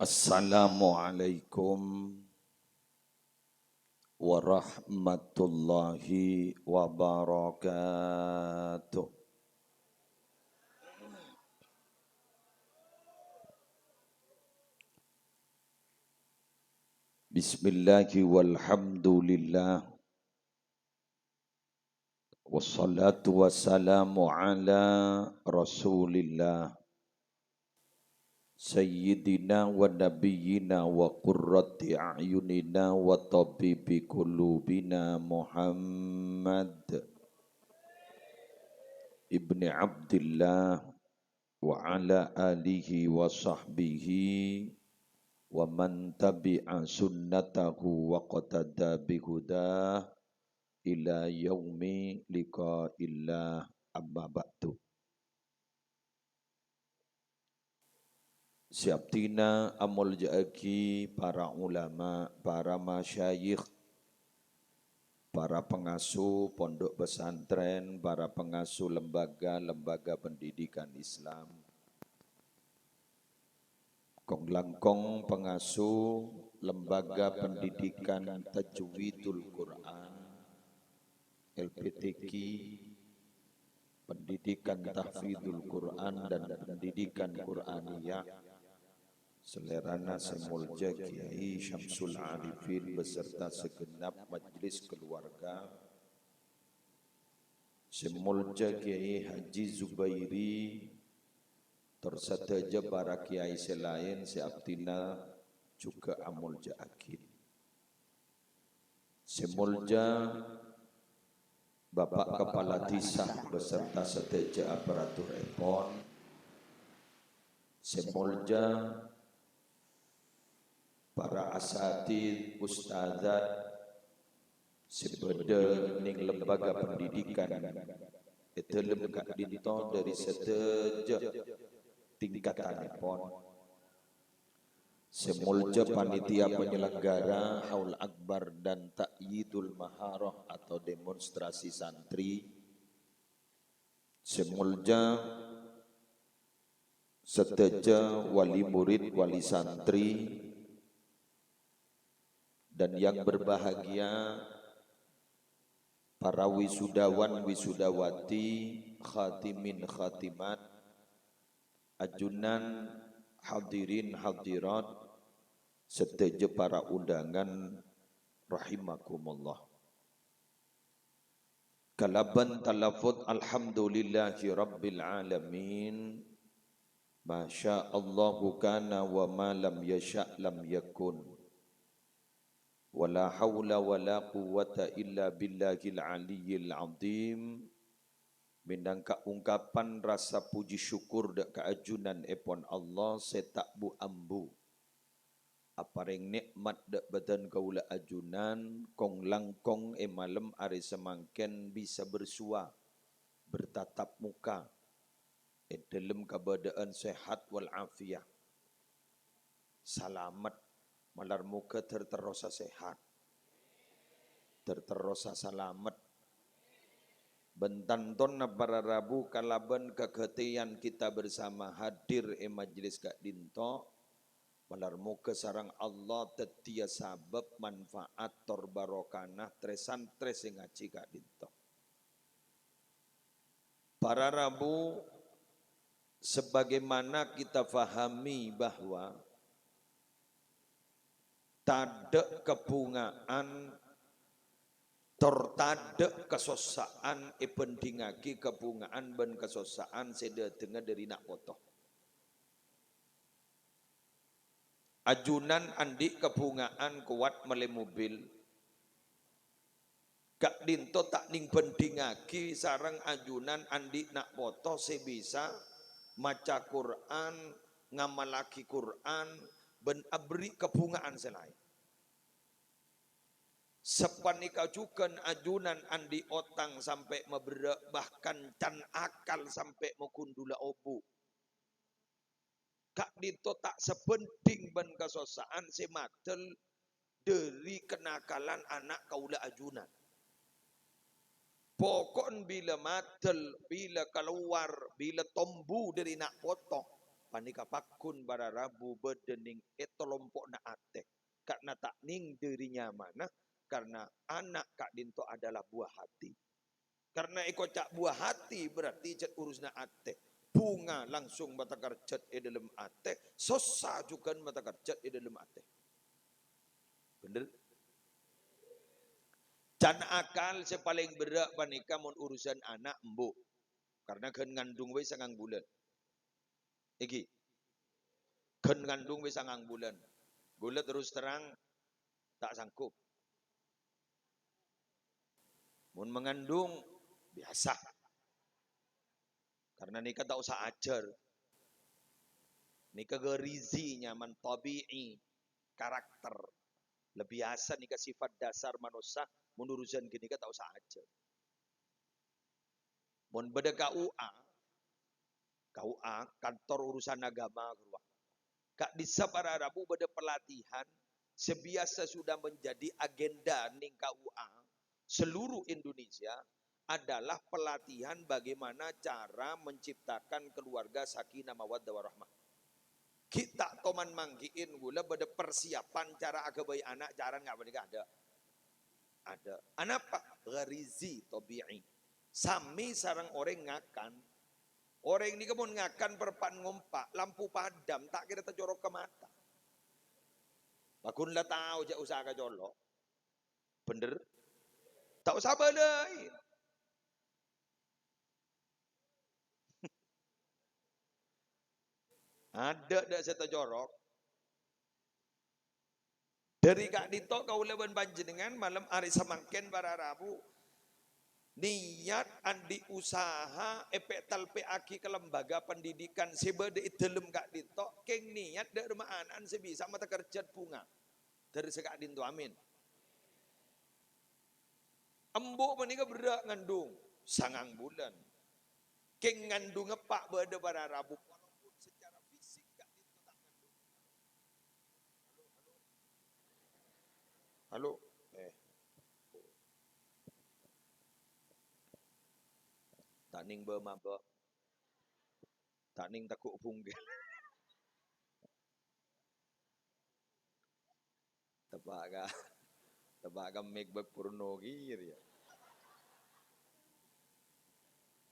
Assalamualaikum warahmatullahi wabarakatuh. Bismillahi walhamdulillah. Wassalatu wassalamu ala rasulillah. Sayyidina wa nabiyyina wa qurrati a'yunina wa tabibi qulubina Muhammad ibni Abdillah wa ala alihi wa sahbihi wa man tabi'a sunnatahu wa qatada bihudah ila yaumi liqa'illah amma ba'du. Siaptina amul ja'aki para ulama, para masyayikh, para pengasuh pondok pesantren, para pengasuh lembaga-lembaga pendidikan Islam, kong langkong pengasuh lembaga pendidikan tajwidul Quran, LPTQ, pendidikan tahfidzul Quran dan pendidikan Quraniyah, selerana semulja Kiai Syamsul Arifin beserta segenap majelis keluarga, semulja Kiai Haji Zubairi terseteja para kiai selain seaptina juga amulja akid. Semulja Bapak Kepala Desa beserta seteja aparatur epon, semulja para asatid, ustazat, sebeda ning lembaga pendidikan etelem kak dinto dari seteja tingkatan epon, semulja panitia penyelenggara haul akbar dan ta'yidul maharah atau demonstrasi santri, semulja seteja wali murid wali santri, dan yang berbahagia para wisudawan wisudawati, khatimin khatimat, ajunan hadirin hadirat, seteja para undangan rahimakumullah. Kalaban talafut alhamdulillahi rabbil alamin, masya Allahu kana wa ma lam yasha' lam yakun, wala hawla wala quwwata illa billahil aliyyil azim. Minangka ungkapan rasa puji syukur dak keajunan epon Allah setak bu ambu. Apareng nikmat dak badan kaula ajunan kong langkong malam ari semangken bisa bersua bertatap muka dalam keadaan sehat wal afiah. Salamat malar muka terterosa sehat, terterosa salamat. Bentanton para Rabu kalaban keketian kita bersama hadir majlis kak dinto, malar muka sarang Allah tetia sabab manfaat tor barokana tresan tres ngaji kak dinto. Para Rabu, sebagaimana kita fahami bahwa tade kebungaan tortade kesosaan ipendingaki kebungaan ben kesosaan seda dengar dari nak potoh. Ajunan andi kebungaan kuat mele mobil. Kak dinto tak ning pendingaki sarang ajunan andi nak potoh sebisa maca Quran, ngamalaki Quran, ben abri kebungaan selain. Sepanika juga ajunan andi otang sampai meberak bahkan can akal sampai mekundula obu. Kak dito tak sepenting ben kesosaan sematel dari kenakalan anak kaula ajunan. Pokon bila matel, bila keluar, bila tombu dari nak potong, panika pakun bara Rabu bedening etolompok na ate. Karena tak ning dirinya mana, karena anak Kak Dinto adalah buah hati. Karena iko cak buah hati berarti cet urusna ate. Bunga langsung batakar cet dalam ate, sosa juga batakar cet dalam ate. Bener? Can akal sepaling berat panika mun urusan anak embuk. Karena kan ngandung we sangang bulan. Iki. Kan ngandung we sangang bulan. Gula terus terang tak sanggup. Mun mengandung biasa. Karena nikah tak usah ajar. Nikah gerizi nyaman tabi'i karakter. Lebih biasa nikah sifat dasar manusia. Mun urusan gini tak usah ajar. Mun beda KUA kantor urusan agama keluar. Kak di para Rabu beda pelatihan sebiasa sudah menjadi agenda ning KUA seluruh Indonesia adalah pelatihan bagaimana cara menciptakan keluarga sakinah mawaddah warahmah. Kita toman manggiin gula beda persiapan cara agabai anak cara nggak menikah ada. Anak pak garizi tabi'i. Sami sarang orang ngakan. Orang ini kemun ngakan perpan ngumpak lampu padam tak kira terjorok ke mata. Bakun lah tahu jak usaha kecolok. Bener? Tak usah balai. Ada saya terjorok. Dari Kak Dito kau leban panjenengan malam hari semangken para Rabu. Niat andi usaha epetal PAK ke lembaga pendidikan sebede itelem Kak Dito keng niat dak remaanan sebisa mata kerja bunga. Dari Kak Dito amin. Embuk menika berak ngandung sangang bulan. Keng ngandung ngepak bede para Rabu. Walaupun secara fisik Kak Dito tak ngandung. Halo. Tak ning bermabak. Tak ning takut punggil. Tebak ka make back porno gini ya.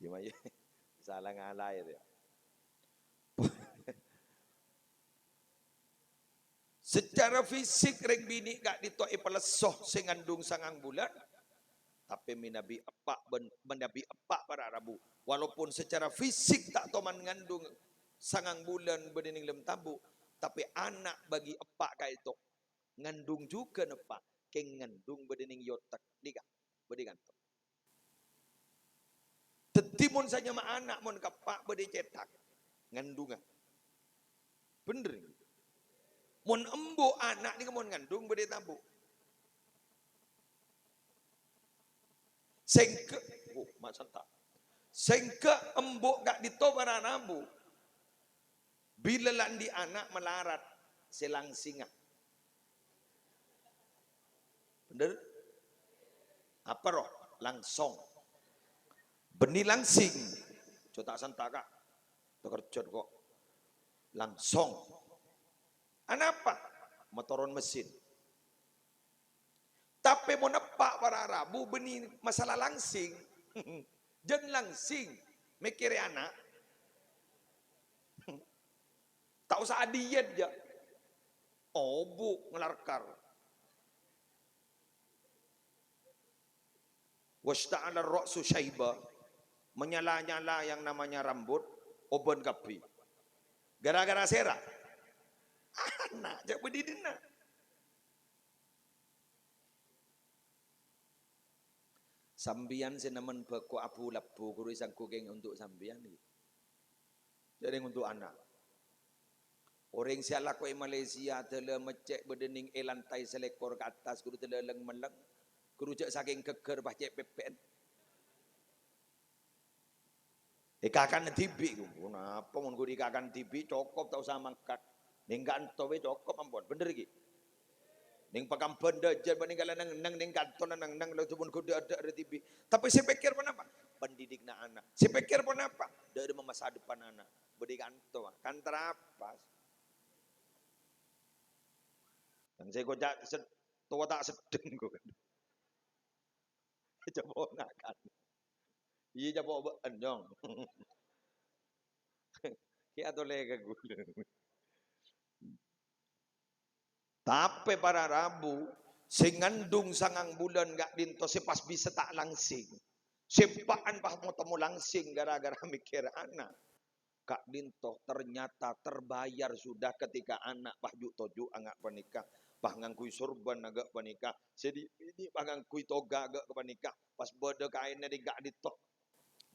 Gimana ya? Salah ngalai ya. Secara fisik rek bini gak ditoi pelesoh sing ngandung sangang bulan. Tapi menabi epak para Rabu. Walaupun secara fisik tak toman ngandung sangang bulan bedening lem tabu. Tapi anak bagi epak kayak itu. Ngandung juga nepak. Keng ngandung bedening yotak. Diga. Bedigantung. Tetimun saja ma anak mon kepak bede cetak. Ngandungan. Bener. Mon embo anak ni mon ngandung bede tabu. Sengke, macam tak. Sengke embok gak ditobara nabu. Bila landi anak melarat selang singa. Bener? Apa roh? Langsung. Benih langsing. Coba santak kak. Terkerjot kok. Langsung. Anak apa? Motoron mesin. Tapi mau nepak para Rabu benih masalah langsing. Jen langsing. Mikir anak. Tak usah adiet ya. Obu ngelarkar. Wasta'ala ra'su syaiba. Menyala-nyala yang namanya rambut. Oban kapi. Gara-gara serak. Anak jak berdidina. Sambian senaman beko abu labu guru isang kugeng untuk sambian ni. Jadi untuk anak. Orang siala ko Malaysia telah mecek berdening lantai selekor ke atas guru telah leng meleng. Guru cek saking keker bacek PPN. Ikakan tibi guru. Kenapa mun guru ikakan tibi cokop tak usah mangkat. Ninggan towe cokop ampun. Bener lagi. Ning pakam benda jan meninggalan nang ning kanton nang lalu pun kudu ada TV. Tapi saya pikir kenapa? pendidik na anak. Si pikir pun apa? Dari masa depan anak. Berikan tuh kan terapas. Dan saya kocak tua tak sedeng gue. Coba ngakan. Iya coba enjong. Kayak atau lega gue. Tapi para Rabu, singandung sangang bulan gak dinto si pas bisa tak langsing. Sipaan pas mau temu langsing gara-gara mikir anak. Kak dinto ternyata terbayar sudah ketika anak pah juk toju agak panikah. Pah ngangkui sorban agak panikah. Jadi ini pah ngangkui toga agak panikah. Pas bodoh kainnya di gak dinto.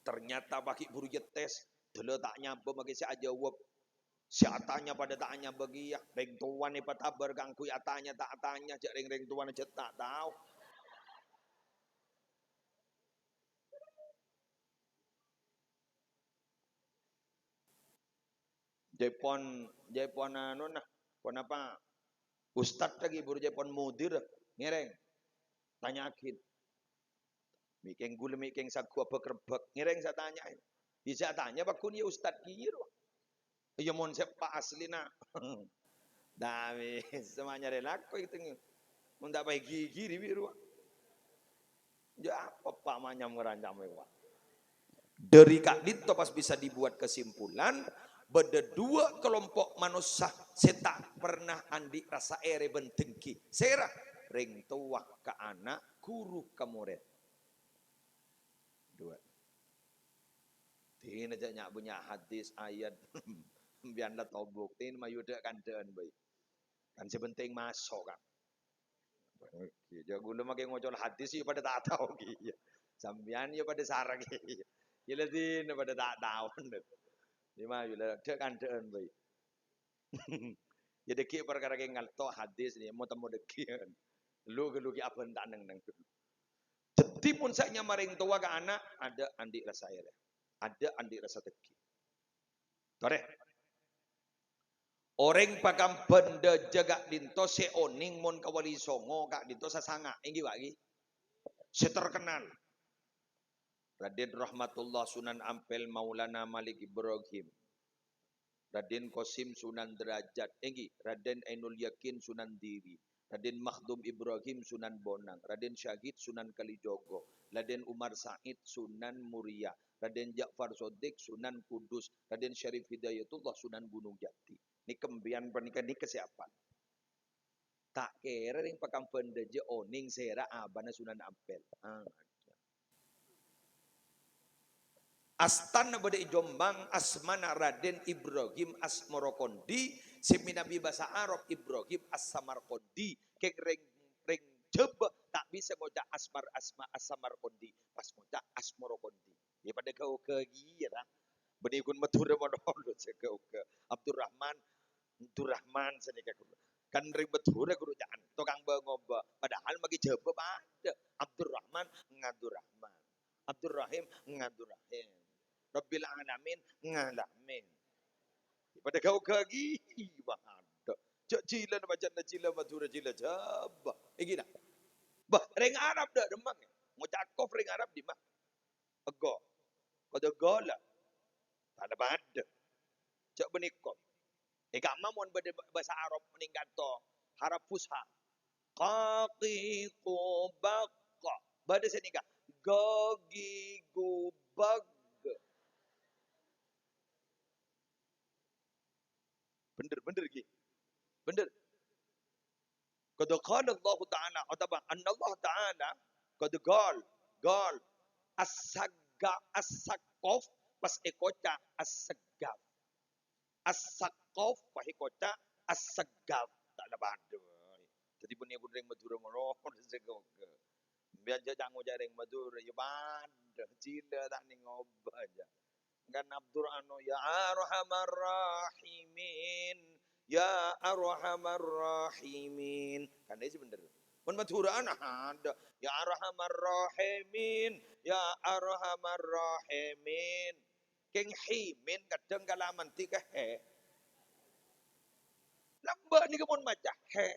Ternyata bagi buru tes. Dulu tak nyampe bagi si aja wab. Si atanya pada tanya bagi ya. Reng tuan ni patabar gangkui atanya tak atanya. Cak reng tuan aja tak tahu. Jepon anu nah. Pon apa? Ustad lagi buru Jepon mudir. Ngereng. Tanyakin. Mikeng gula mikeng sagu apa kerbek. Ngereng saya tanya. Bisa tanya bakun ya Ustad kiro. Ya mon sepa asli nak. Dami semuanya relako itu. Mun tak baik gigi di biru. Ya apa pamanya merancam Pak. Dari Kak Dito pas bisa dibuat kesimpulan. Beda dua kelompok manusia setak pernah andi rasa ere bentengki. Serah ring tua ke anak, guru ke murid. Dua. Ini aja nyak punya hadis ayat biarlah tau bukti ini mayuda kan den baik. Kan sebenting masuk kan. Ya gula makin ngocol hadis sih pada tak tahu gitu. Sambian ya pada sarang gitu. Gila din pada tak tahu. Di mah yula dek kan den baik. Ya deki perkara ke ngalto hadis ni mau temu deki. Lu gelugi apa tak neng. Jadi pun saya maring tua ke anak ada andi rasa ya. Ada andi rasa teki. Tore. Orang pakam benda jaga dinto se oning mon kawali songo kak dinto sasanga inggi bagi seterkenal Raden Rahmatullah Sunan Ampel Maulana Malik Ibrahim Raden Qasim Sunan Derajat inggi Raden Ainul Yakin Sunan Diri Raden Makhdum Ibrahim Sunan Bonang Raden Syahid Sunan Kalijogo Raden Umar Said Sunan Muria Raden Ja'far Sodik Sunan Kudus Raden Syarif Hidayatullah Sunan Gunung Jati. Ini kembian pernikahan ini kesiapan. Tak kira yang pakam pendeje oning sera abana Sunan Ampel. Astana bade Jombang asmana Raden Ibrahim Asmorokondi seminabi bahasa Arab Ibrahim As-Samarkondi kek reng coba tak bisa ngoda As-Samarkondi pas ngoda Asmorokondi. Ya pada kau kegira benikun matura monoholo kau ke Abdurrahman senika guru. Kan ribet hura guru jangan tukang bengomba. Padahal bagi jawab ada Abdurrahman Abdurrahman. Abdurrahim Abdurrahim. Rabbil alamin ngalamin. Pada kau kagi bahada. Cak cila baca cila matura cila jaba. Gina. Bah ring Arab dah demang. Ngucakof ring Arab di mah. Ego. Kau gola. Tak ada pada. Cak benikop. Ika mamon bahasa Arab meningkat to harap fusha. Qaqiqu baqa. Bada senika. Gogi gubag. Bener gitu. Bener. Qad qala Allah Ta'ala atau anna Allah Ta'ala qad qal as-sagga as-saqqaf pas ekota as-saggaf. As-saqqaf pahikota as-saggaf tak ada badu. Jadi punya ring Madura moro segok. Biar jangan jaring Madura ya bad cila tak ning ngoba aja. Kan Abdur anu ya arhamar rahimin. Ya arhamar rahimin. Kan ini bener. Mun Madura ada ya arhamar rahimin. Ya arhamar rahimin. Keng himin kadang kalaman tiga he. Lamba ni kemon maca he.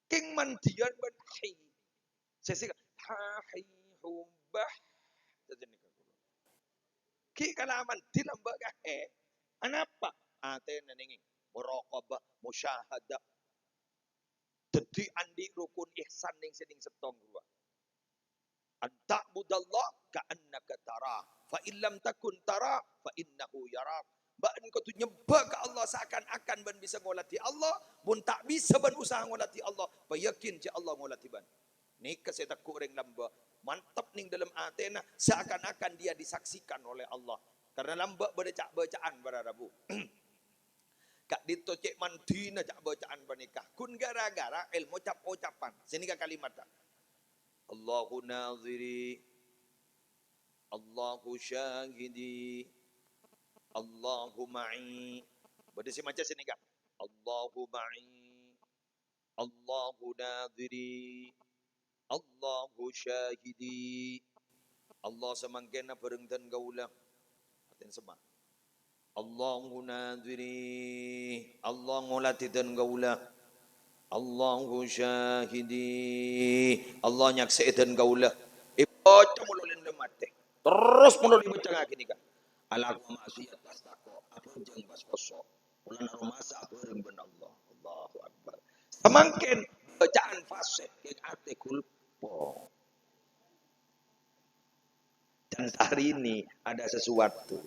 Keng mandian ben hi. Sesi ha hi hubah jadi ki kalaman dilambak anapa atena ninging muraqabah musyahadah dadi andi rukun ihsan ning seding setong dua anta budallah ka'annaka tara fa illam takun tara fa innahu yarak ban kau tu nyembah ke Allah seakan-akan ban bisa ngolati Allah mun tak bisa ban usaha ngolati Allah pa yakin je Allah ngolati ban ni kaseta kureng lamba mantap ning dalam atena seakan-akan dia disaksikan oleh Allah karena lamba bacaan pada Rabu kak dito cek mantina cak bacaan panikah kun gara-gara ilmu ucapan sini ka kalimat tak Allahu naziri Allahu syahidi Allahu ma'i berarti si macam sini kak Allahu ma'i Allahu naziri Allahu syahidi Allah semangkena berengtan gaulah artinya semak Allahu nadhiri Allah ngolati dan gaulah Allahu syahidi Allah nyaksi dan gaulah ibaca mululin lemate terus mululin baca ngaki nikah ala maksiat pastako apa jeng bas kosok ulan rumasa apa ben Allah Allahu akbar semangkin bacaan fasih yang ate kulpo dan hari ini ada sesuatu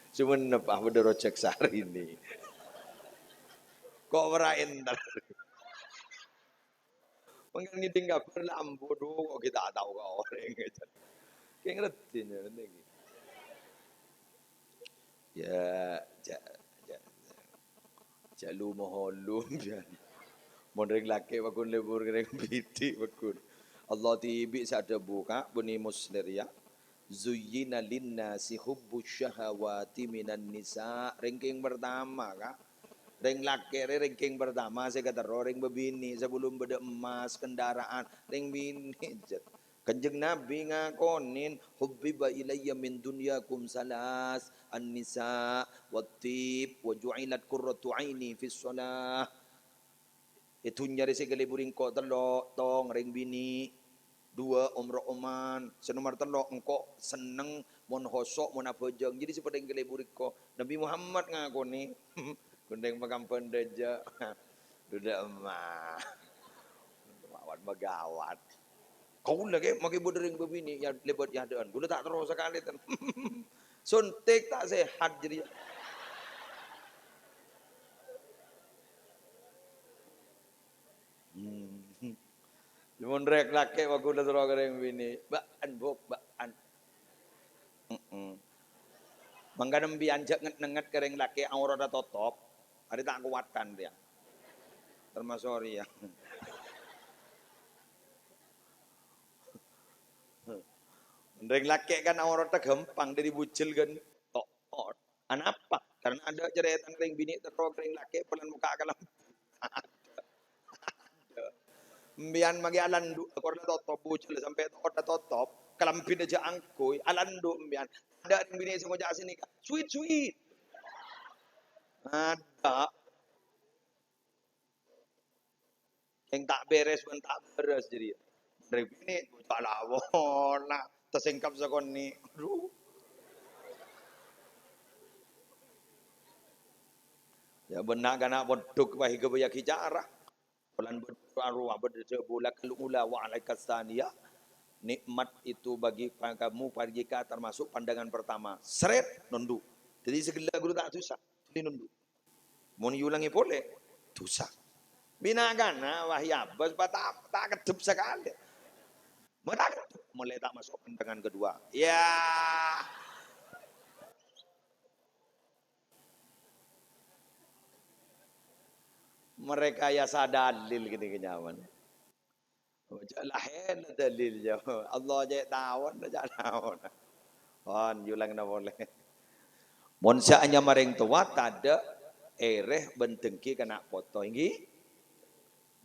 cuma nepah pada rojek sehari ini kok merain ntar pengen ngiding kabar lampu kok kita tahu kok orang kayak ngerti nih ya jalu moholum ya mondreng laki bakun lebur kering biti bakun Allah tibi sada buka buni muslir ya Zuyyina linnasi hubbus syahawati minan nisa ranking pertama kak ring laki ranking pertama saya kata ring bebini sebelum beda emas kendaraan ring bini kanjeng Nabi ngakonin hubbiba ilayya min dunyakum salas an-nisa wat-tib wa ju'ilat qurratu aini fis shalah itu nyari segala buring ko telo tong ring bini dua umroh oman senomor telo engko seneng mon hosok mon abojong jadi seperti yang buring ko Nabi Muhammad ngakoni gundeng pakampan deja duda emah mawat bagawat kau lagi maki bodering begini ya lebat ya adaan gula tak terus sekali ten suntik tak sehat jadi Limon rek laki waktu udah terus kering bini, baan bok baan. Mangga nembi anjak nget kering laki aura dah totop, ada tak kuatkan dia. Termasuk ya. Reng laki kan aura dah gampang dari bucil kan. Tok. Anapa? Karena ada ceretan kering bini terus kering laki pelan muka kalam. Mbian magi alandu korda totop bucil sampai korda totop kalampin aja angkui alandu mbian ada bini semua jas sini sweet ada yang tak beres pun tak beres jadi dari bini tak lawon nak tersingkap sekon ni aduh ya benar kana bodok bahi kebayak hijarah pelan berarwah berjebula kalula wa alaikas saniyah nikmat itu bagi kamu pagi ka termasuk pandangan pertama seret nundu jadi segala guru tak susah ini nundu mau diulangi boleh susah binagana wahya bas tak kedep sekali mereka mulai tak masuk pandangan kedua ya mereka ya sadalil gitu kenyaman lahen dalil jauh Allah je tawon aja tawon on yulang na boleh mon saanya maring tua tada ereh bentengki kena foto inggi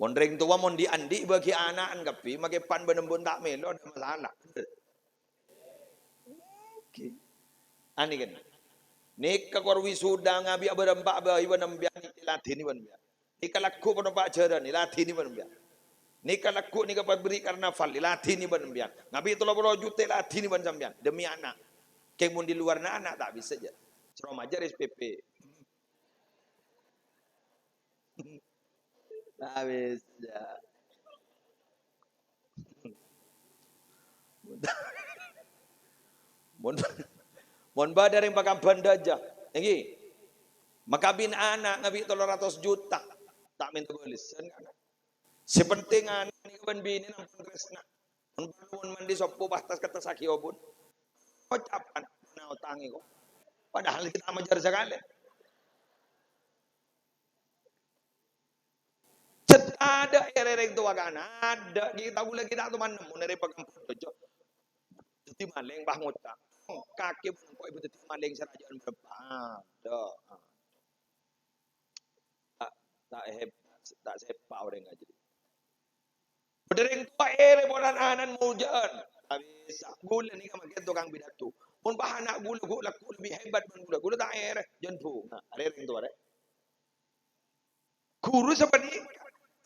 mon ring tua mon diandi bagi anak anggapi make pan benembun tak melo ada masalah ani kan nik ka kor wisuda ngabi berempak bayi benembian latini ban Ni kalaku pada pak jara ni latih ni benembiak. Ni kalaku ni kapat beri karena fal latih ni benembiak. Ngabi 30 juta latih ni ben sampean demi anak. Kemun di luar anak tak bisa je. Suruh majar SPP. Tak bisa. Mon badar yang pakai banda aja. Lagi. Makabin anak ngabi 300 juta. Tak minta belisan kan. Sepenting anak ni ban bini nang kresna. Mun mandi sopo batas kata saki obun. Kocapan na utangi ko. Padahal kita majar sekali. Cet ada erereng tua kan. Ada kita boleh kita tu mana mun dari pagampun aja. Jadi maling bah ngutang. Kaki pun kau ibu jadi maling serajaan berapa. Ada. Tak hebat, tak sepak orang ngaji. Berdering tua boran anan mujan. Tak bisa. Gula ni kan makin tukang bidatu. Pun bahan nak gula laku lebih hebat pun gula. Gula tak jenpu. Nah, ereng tu ada. Guru seperti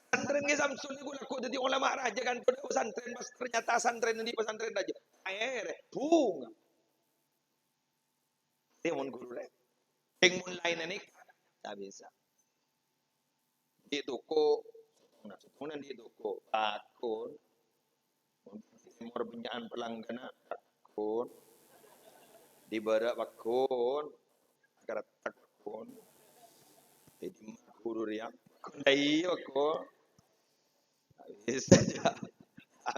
santren ke Samsul ni gula laku jadi ulama raja kan pesantren pas ternyata santren di pesantren raja. Bunga. Dia mun guru rek. Yang mun lain ni tak bisa. Di toko, kemudian di toko akun, nomor benyaan pelanggan akun, di barak akun, agar akun, di guru yang kundai akun, bisa aja,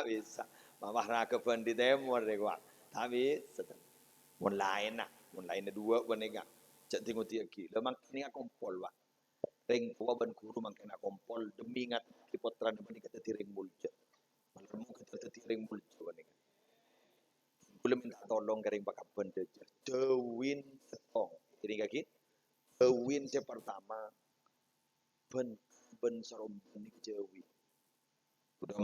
bisa. Mama nak ke pandit temur deh gua, tapi mun lain dua benega, cak tengok tiap kilo, makni aku kompol wak. Reng tua ban guru makin nak kompol demi ngat kipotran demi kata tireng mulja. Malam kata tireng mulja bani. Belum minta tolong kering bakal benda je. Dewin setong. Ini kaki. Dewin yang pertama ben serom ni kejawi. Udah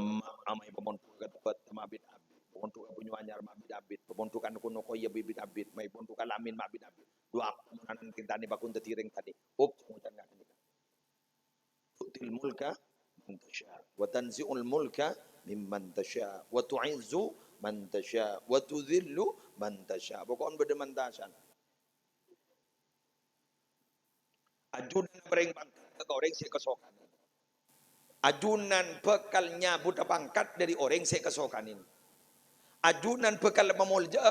amai pemontu kata buat mabit abid. Pemontu punya anyar mabit abid. Pemontu kan kuno koya bibit abid. Mai pemontu kan lamin mabit abid. Dua anan kita ni bakun tireng tadi. Up mutan ngat ni. Tu'til mulka man tasha wa tanzi'ul mulka mimman tasha wa tu'izzu man tasha wa tudhillu man tasha. Pokon bedeman tasan. Ajunan bereng pangkat ke orang si kesokan. Ajunan bekalnya budak pangkat dari orang si kesokan ini. Ajunan bekal memulja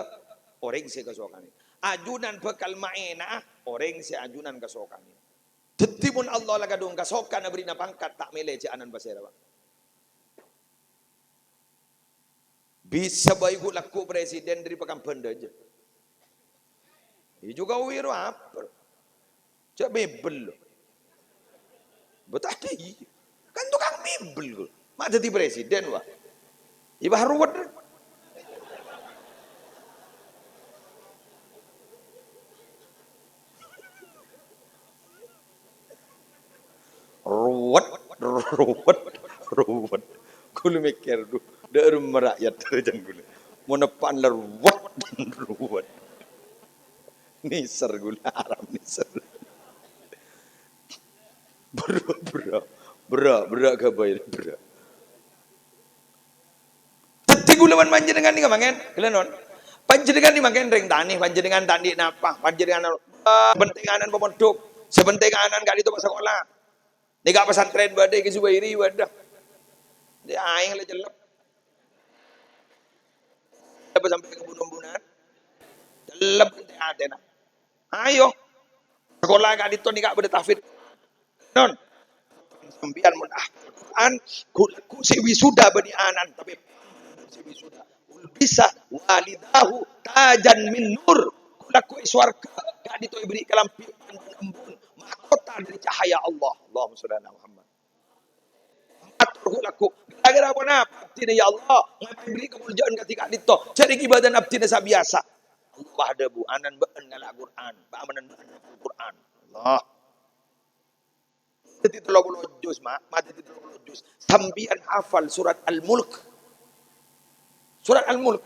orang si kesokan ini. Ajunan bekal ma'ena orang si ajunan kesokan ini. Tetipun Allah laga dong kasokan beri na pangkat tak mele je anan basera bang. Bisa baik laku presiden dari pekan benda je. Ini juga wiru apa? Cak mebel. Betadi. Kan tukang mebel. Mak jadi presiden wah. Iba haruat. Ruwet. Kulu mikir du, dari merakyat terjang gula. Monepan ruwet. Niser gula haram niser. Berak kabai berak. Teti gula man panjenengan ni kamangen, kelenon. Panjenengan ni makan ring tani, panjenengan tani napa, panjenengan pentinganan pemodok, sepentinganan kali itu pas sekolah. Nika pesantren badai ke Zubairi wadah. Dia aing le jelek. Apa sampai ke bunuh-bunuhan. Jelek teh adena. Ayo. Sekolah kali itu nika beda tahfidz. Non. Sembian mun Quran ku si wisuda bani anan tapi si wisuda. Bisa walidahu tajan min nur. Kulaku swarga kali itu beri kalampi embun. Mahkota dari cahaya Allah. Allahumma shalli ala Muhammad. Atur laku. Agar apa nak? Abdi ya Allah. Ngapain beri kemuliaan ketika itu. Cari ibadah abdi desa biasa. Allah ada bu. Anan be'en ngala Quran. Ba'amanan be'en ngala Quran. Allah. Jadi 30 juz mak. Mati 30 juz. Sambian hafal surat Al-Mulk. Surat Al-Mulk.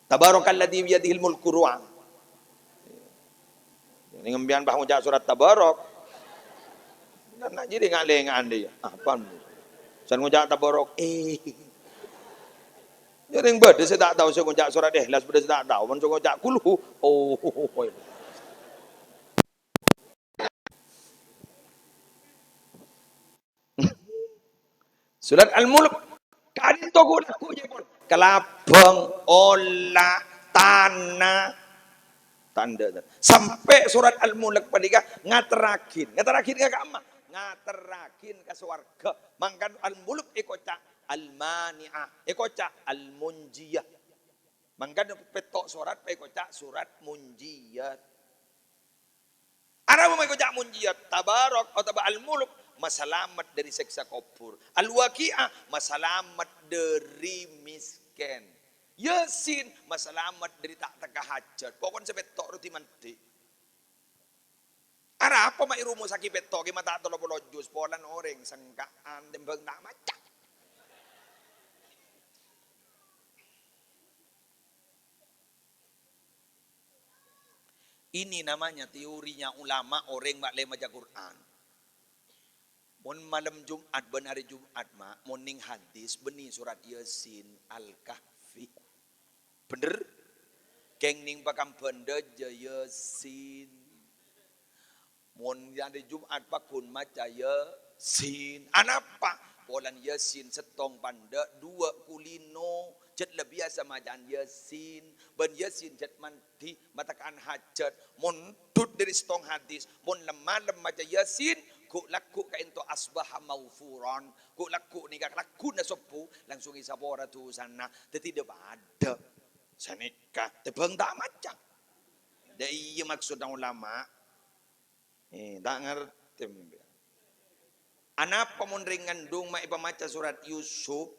Tabarakalladzi biyadihil mulku ru'an. Ini ngembian bah ngucap surat Tabarak. Nak jadi ngalengan dia. Apa? San ngujak tabarok. Jadi yang beda saya tak tahu saya ngujak surat ikhlas beda saya tak tahu. Man saya ngujak kulhu. Oh. Surat Al-Mulk. Kadin to ko laku je pun. Kelabang, olah, tanah, tanda. Sampai surat Al-Mulk padika ngaterakin. Ngaterakin ka kama. Ngaterakin ka swarga. Mangkan Al-Mulk ikoca Al-Mani'ah. Ikoca Al-Munjiyah. Mangkan petok surat ikoca surat Munjiyat. Ara mo may ikoca Munjiyat. Tabarok atau Al-Mulk. Masalamat dari seksa kubur. Al-Waqi'ah, masalamat dari miskin. Yasin, masalamat dari tak hajat. Pokoknya sampai tok roti mandi. Ara apa may rumo sa kipetok, mata tolong jus polan orang sangkaan tembang tak macak. Ini namanya teorinya ulama orang mak lema Quran. Mon malam Jumat, ben hari Jumat mak, morning hadis, benih surat Yasin, Al-Kahfi. Bener? Keng ning pakam benda Yasin. Mon hari Jumat pakun maca Yasin. Anapa? Polan Yasin setong panda, dua kulino, jet lebih biasa macaan Yasin. Ben Yasin jet mandi, matakan hajat. Mon tut dari setong hadis, mon lemah maca Yasin, ku laku ka into asbaha maufuran, ku laku ni ka laku na sopu langsung isabora tu sana tidak ada sanika tebang tak macam da iya maksud ng ulama tak ngerti anapa mon ringandung maipamaca surat Yusuf,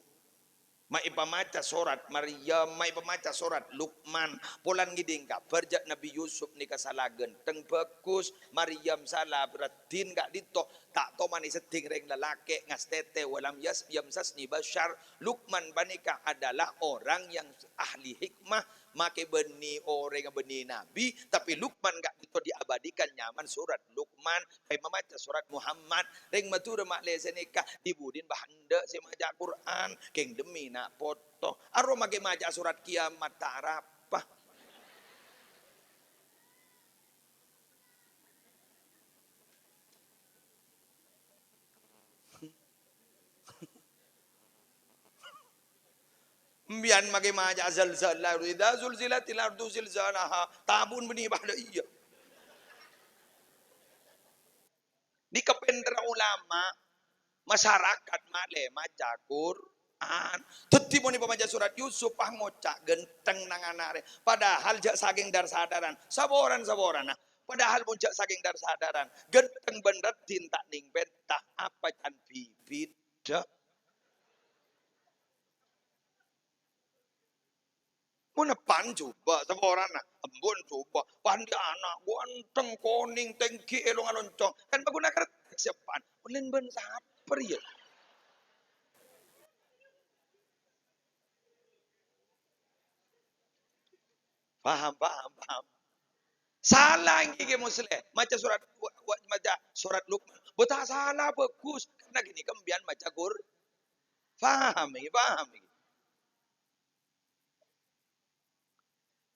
maipamaca surat Maryam, maipamaca surat Luqman, polan giding ka berjak Nabi Yusuf ni kasalagan teng bagus Maryam salah beratin gak dito tak to mani seting reng lalaki ngastete walam yamsasni bashar. Luqman banika adalah orang yang ahli hikmah make beni orang yang beni Nabi, tapi Luqman gak dito diabadikan nyaman surat Luqman kay mamaca surat Muhammad reng matura mak lesenika dibudin bahanda si maca Quran keng demi nak foto aro mage maca surat kiamat tarapa mbian mage maca zalzala idza zulzilatil ardu zilzalaha tabun beni bahda iya di kependera ulama masyarakat male maca Quran. Tuti mo ni pamaja surat Yusuf pah ngocak genteng nang anare. Padahal jak saking dar sadaran. Saboran nah. Padahal mo jak saking dar sadaran. Genteng bener tinta ning betah apa can bibit. Muna pan coba saboran nah. Embun coba. Pandi anak ganteng koning tengki elong aloncong. Kan baguna kertas siapan. Ulin ben saper ya. Paham. Salah yang gigi muslim. Maca surat maca surat Luqman. Betah salah bagus. Karena gini kembian maca Qur. Paham.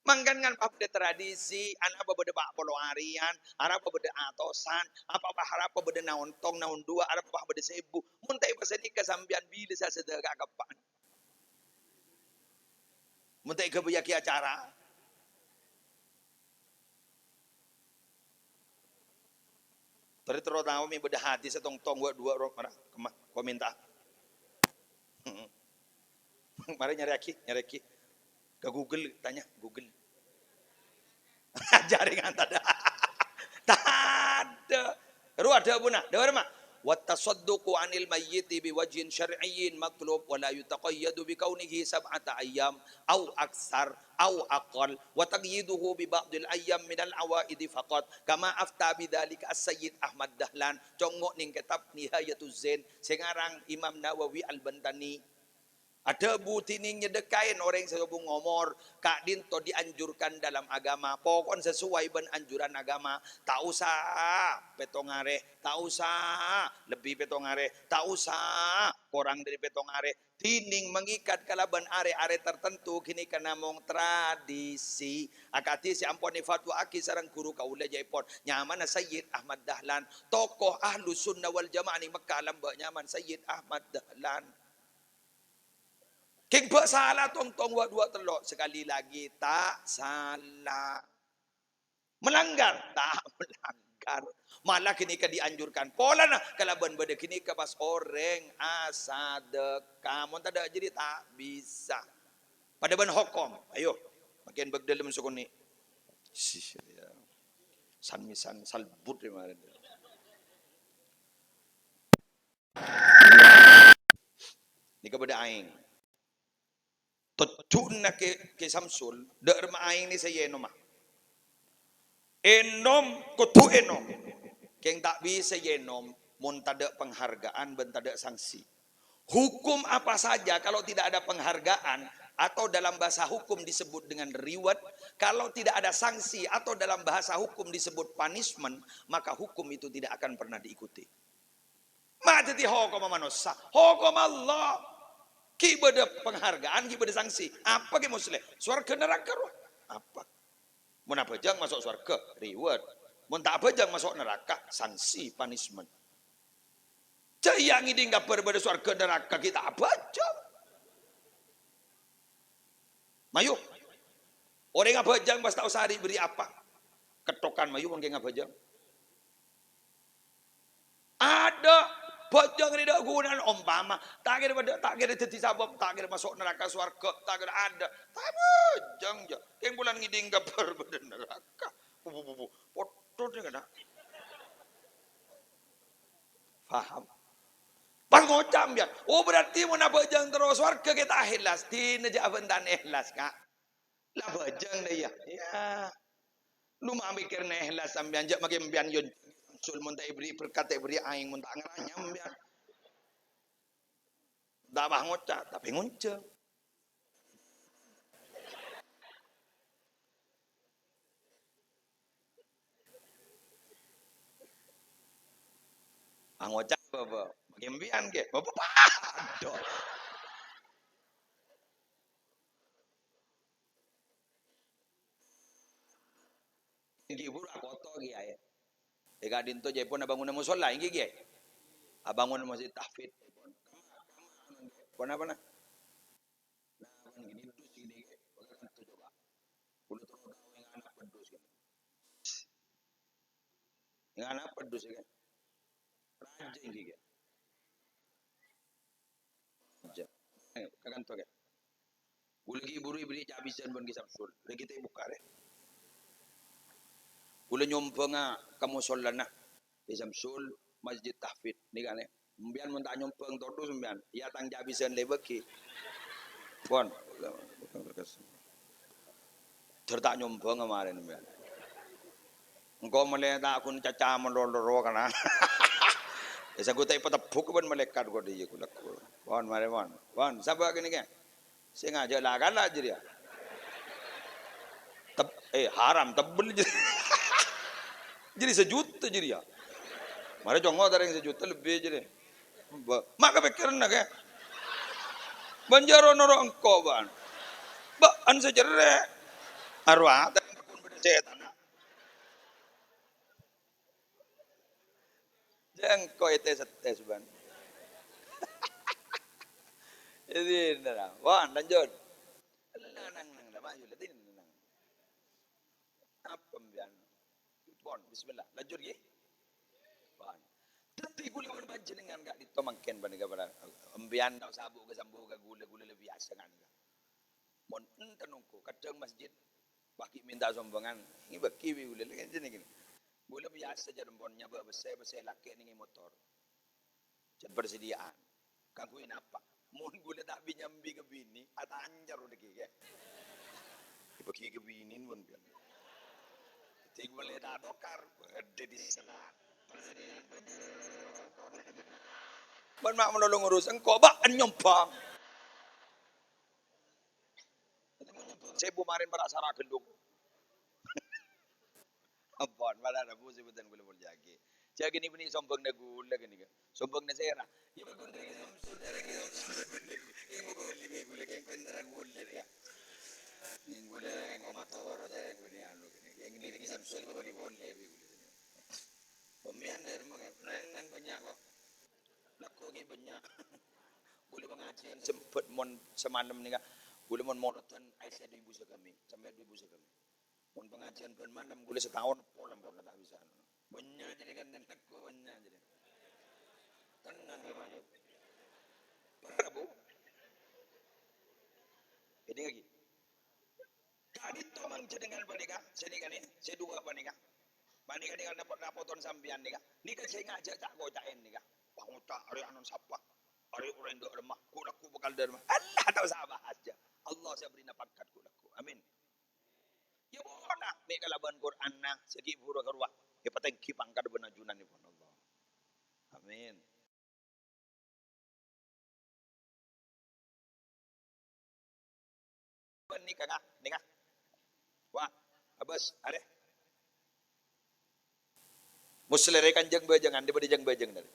Mangkan kan apa tradisi, anak apa beda pak polo harian, anak apa beda atosan, apa harap apa beda naon tong naon dua, anak apa beda sebu. Muntai pasal nikah sambian bila saya sedekah kapan. Muntai kebayaki acara. Terus tahu mi beda hati setong tong dua orang komentar. Mari nyari ke Google tanya Google. Jaringan tada. Tada. Ru ada buna. Dengar mak. Wa tasadduqu 'anil mayyiti biwajhin syar'iyyin matlub wa la yutaqayyadu bi kaunihi sab'ata ayyam aw aksar aw aqal wa taqyiduhu bi ba'dil ayyam min al awaidi faqat kama afta bidzalika as-sayyid Ahmad Dahlan congok ning kitab Nihayatuz Zain sing aran Imam Nawawi Al-Bantani Ada butining nyedekain orang sebelum ngomor. Kak Dinto dianjurkan dalam agama. Pokoknya sesuai ben anjuran agama. Tak usah petongare. Tak usah lebih petongare. Tak usah kurang dari petongare. Tining mengikat kalaban are-are tertentu. Kini kena mong tradisi. Akati si amponi fatwa aki sarang guru kaula jaipon. Nyaman na Sayyid Ahmad Dahlan. Tokoh ahlu sunnah wal jamaah ni Mekah lambak nyaman Sayyid Ahmad Dahlan. King buat salah tong-tong buat dua telok. Sekali lagi tak salah. Melanggar. Tak melanggar. Malah kini ke dianjurkan. Pola nah. Kalau benda kini ke pas orang asadekah. Mau tak ada jadi tak bisa. Pada ben hukum. Ayo. Makin bagdal masuk ni. San-misan salbut di mana. Ni kepada aing. Tutun na ke Samsul, derma aing ni saya enom. Enom kutu enom. Keng tak bisa enom, mun tada penghargaan ben tada sanksi. Hukum apa saja kalau tidak ada penghargaan atau dalam bahasa hukum disebut dengan reward, kalau tidak ada sanksi atau dalam bahasa hukum disebut punishment, maka hukum itu tidak akan pernah diikuti. Mati hukum manusia, hukum Allah. Kita ada penghargaan, kita ada sanksi. Apa yang muslim? Surga neraka roh. Apa? Mun apa jang masuk surga? Reward. Mun tak apa jang masuk neraka? Sanksi, punishment. Yang ini enggak berbeda surga neraka kita apa jang? Mayu. Orang apa jang pas tahu sehari beri apa? Ketokan mayu mungkin apa jang? Ada. Bojong ini dak gunaan umpama. Tak kira jadi sabab, tak kira masuk neraka swarga, tak kira ada. Tak bojong je. Yang bulan ngiding gabar pada neraka. Potong dia kena. Faham? Pas ngocam ya. Oh berarti mau nak bojong terus swarga kita ikhlas. Tina je abentan ikhlas kak. Lah bojong dia. Ya. Lu mah mikir ikhlas sampean je makin bian yun. Sul mun tak beri berkat tak beri aing mun tak ngaranyam biar. Dah bah ngocak tapi ngunce. Ngocak apa? Makin bian ke? Bapak aduh. Iki buru koto gi aya. Eka dinto jay pun abangun musola ingi gi. Abangun masjid tahfidz. Pon apa nah? Nah, gini dus gini ge. Bagaimana tuh coba? Kulo tuh yang anak pedus kan. Yang anak pedus kan. Raja ingi ge. Raja. Kagan tuh ge. Kulo gi buru ibri cabisan bon gi Samsul. Lagi kita buka re. Kulo nyompeng kamu solana di Samsul masjid tahfidz ni kan. Mbian mun tak nyompeng todo sembian. Ya tang jabisan le beki. Pon. Tertak nyompeng kemarin mbian. Engkau melihat aku caca meloloro kana. Esa ku tai patebuk ben malaikat ko di ku lek. Pon mare pon. Pon sapa kene ke? Sing aja lakan lah jadi ya. Haram tebel jadi. Jadi sejuta jadi ya. Mare jongo dari sejuta lebih jadi. Maka pikiran nak banjaro noro engkau ban. Ba an sejere arwah dan pun beda setan. Jangan kau itu setes ban. Jadi nara, wan lanjut. Nang maju lagi nang. Apa mbian? Bon, bismillah. Lanjut ye. Wan. Tapi gula kan panjenengan gak ditomangken ban pada embian tak sabu ke sambu ke gula lebih biasa kan. Mon entenungku kadang masjid baki minta sombongan. Ini baki gula lagi gini. Gula biasa jadi bonnya besar laki nih motor. Jadi persediaan. Kaguin apa? Mun gula tak binyambi ke bini atau anjar udah kayak. Bagi ke bini pun kan. Jadi gula tak dokar ada di sana. Ban mak menolong urus engkau bak nyompang. ibu marin para sarah genduk. Ampun, malah ada bu sebutan gula pun jagi. Jagi ni bini sombong na gula gini kan. Sombong na sera. Ibu gula lagi samsul dari kita. Ibu gula lagi gula yang benar gula ya. Yang gula yang komator dari gula anu gini. Yang ini lagi samsul gula gula lebih gula. Pemian dari mengenai banyak kok. Laku lagi banyak. Gula pengajian sempet mon semalam ni kan. Gula mon monoton Aisyah di ibu kami sampai di ibu kami. Mon pengajian ben malam gula setahun pulang pun tak bisa. Banyak jadi kan dan takut banyak jadi. Tenang gimana? Prabu. Ini lagi. Kadi tomang dengan panika. Saya kan ni, saya dua panika. Panika dengan dapat rapoton sambian nika. Nika saya ngajak tak gocain nika. Bangun tak hari anon sapa. Hari orang dok remah. Kudaku bekal derma. Allah tahu sahabat aja. Allah saya beri napakat kudaku. Amin. Ya bona me kalaban Quran na segi pura karwa e pateng ki pangkad benajunan ni pun Allah. Amin. Ben ni kagak ninga. Wah, abas are. Muslere kanjeng bejengan di bejeng bejeng dari.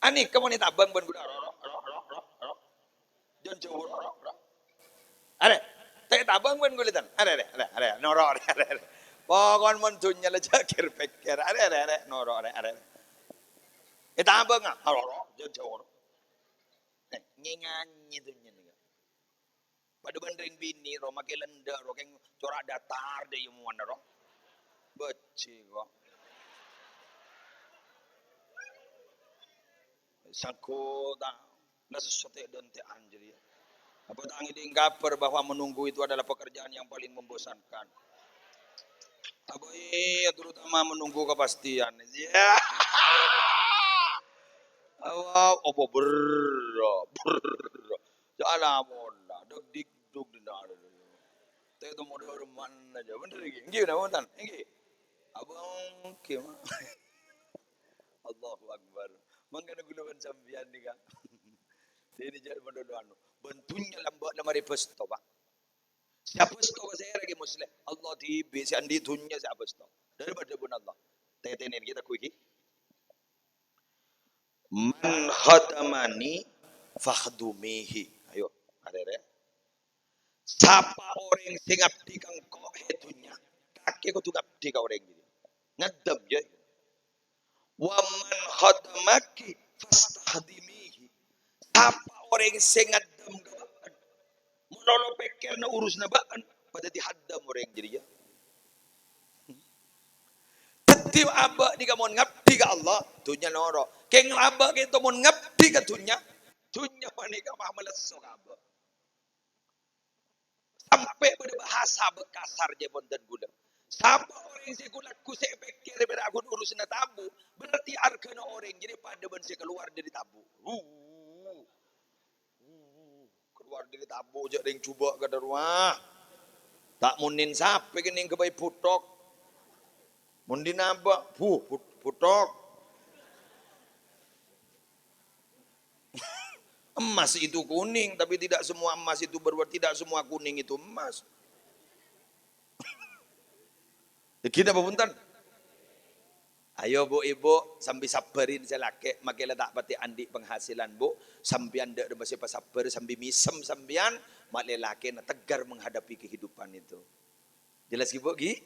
Ani kamu ni tabang ben budak ro. Jon jauh ro. Are. Tak tabang ben gulitan. Are. Noro are. Pokon mon dunya le jakir pikir. Are. Noro are. Tabang ah. Ro. Jon jauh. Nginganyi dunya ni. Pada bandring bini ro make lenda ro keng corak datar de yemuan ro. Beci kok. Sakoda na sesuatu dan te anjir. Apa tangi diingkaper bahwa menunggu itu adalah pekerjaan yang paling membosankan. Apa iya terutama menunggu kepastian. Ya. Apa Jangan mona deg dik dug dinare. Teh itu modal mana aja bener iki. Nggih naon Nggih. Abang kema. Allahu Akbar. Mangkana gunawan sambian nih Kak. Ini jadi mendoan. Bentunya lambak lamari pesto Pak. Siapa pesto saya lagi muslim. Allah di besi andi tunya siapa pesto. Daripada pun Allah. Tetenin kita kuiki. Man khadamani fakhdumihi. Ayo, ada. Siapa orang sing abdi kang kok hetunya. Kaki ko ngabdi ka orang gitu. Ngadam ya. Wa man khadamaki fastahdimihi. Siapa orang sing ngadam ka baan. Mulolo pikir na urus na baan. Pada dihadam orang jadi ya. Teti aba di kamon ngabdi ka Allah. Tunya noro. Keng aba kita mon ngabdi ka tunya. Tunya panika mah melesok aba. Sampai pada bahasa bekasar jebon dan gula. Siapa orang yang sekulaku saya pikir beragun urus na tabu. Berarti arkana orang jadi pada ben saya keluar dari tabu. Keluar dari tabu aja yang coba ke rumah. Tak munin sampai kini kebaik putok. Mundin apa? Putok. Emas itu kuning, tapi tidak semua emas itu berarti tidak semua kuning itu emas. Kita apa punten? Ayo bu ibu, sambil sabarin saya laki, makilah tak pati andi penghasilan bu, sambian dek masih sabar, sambil misem sambian, mak lelaki na tegar menghadapi kehidupan itu. Jelas ibu gi?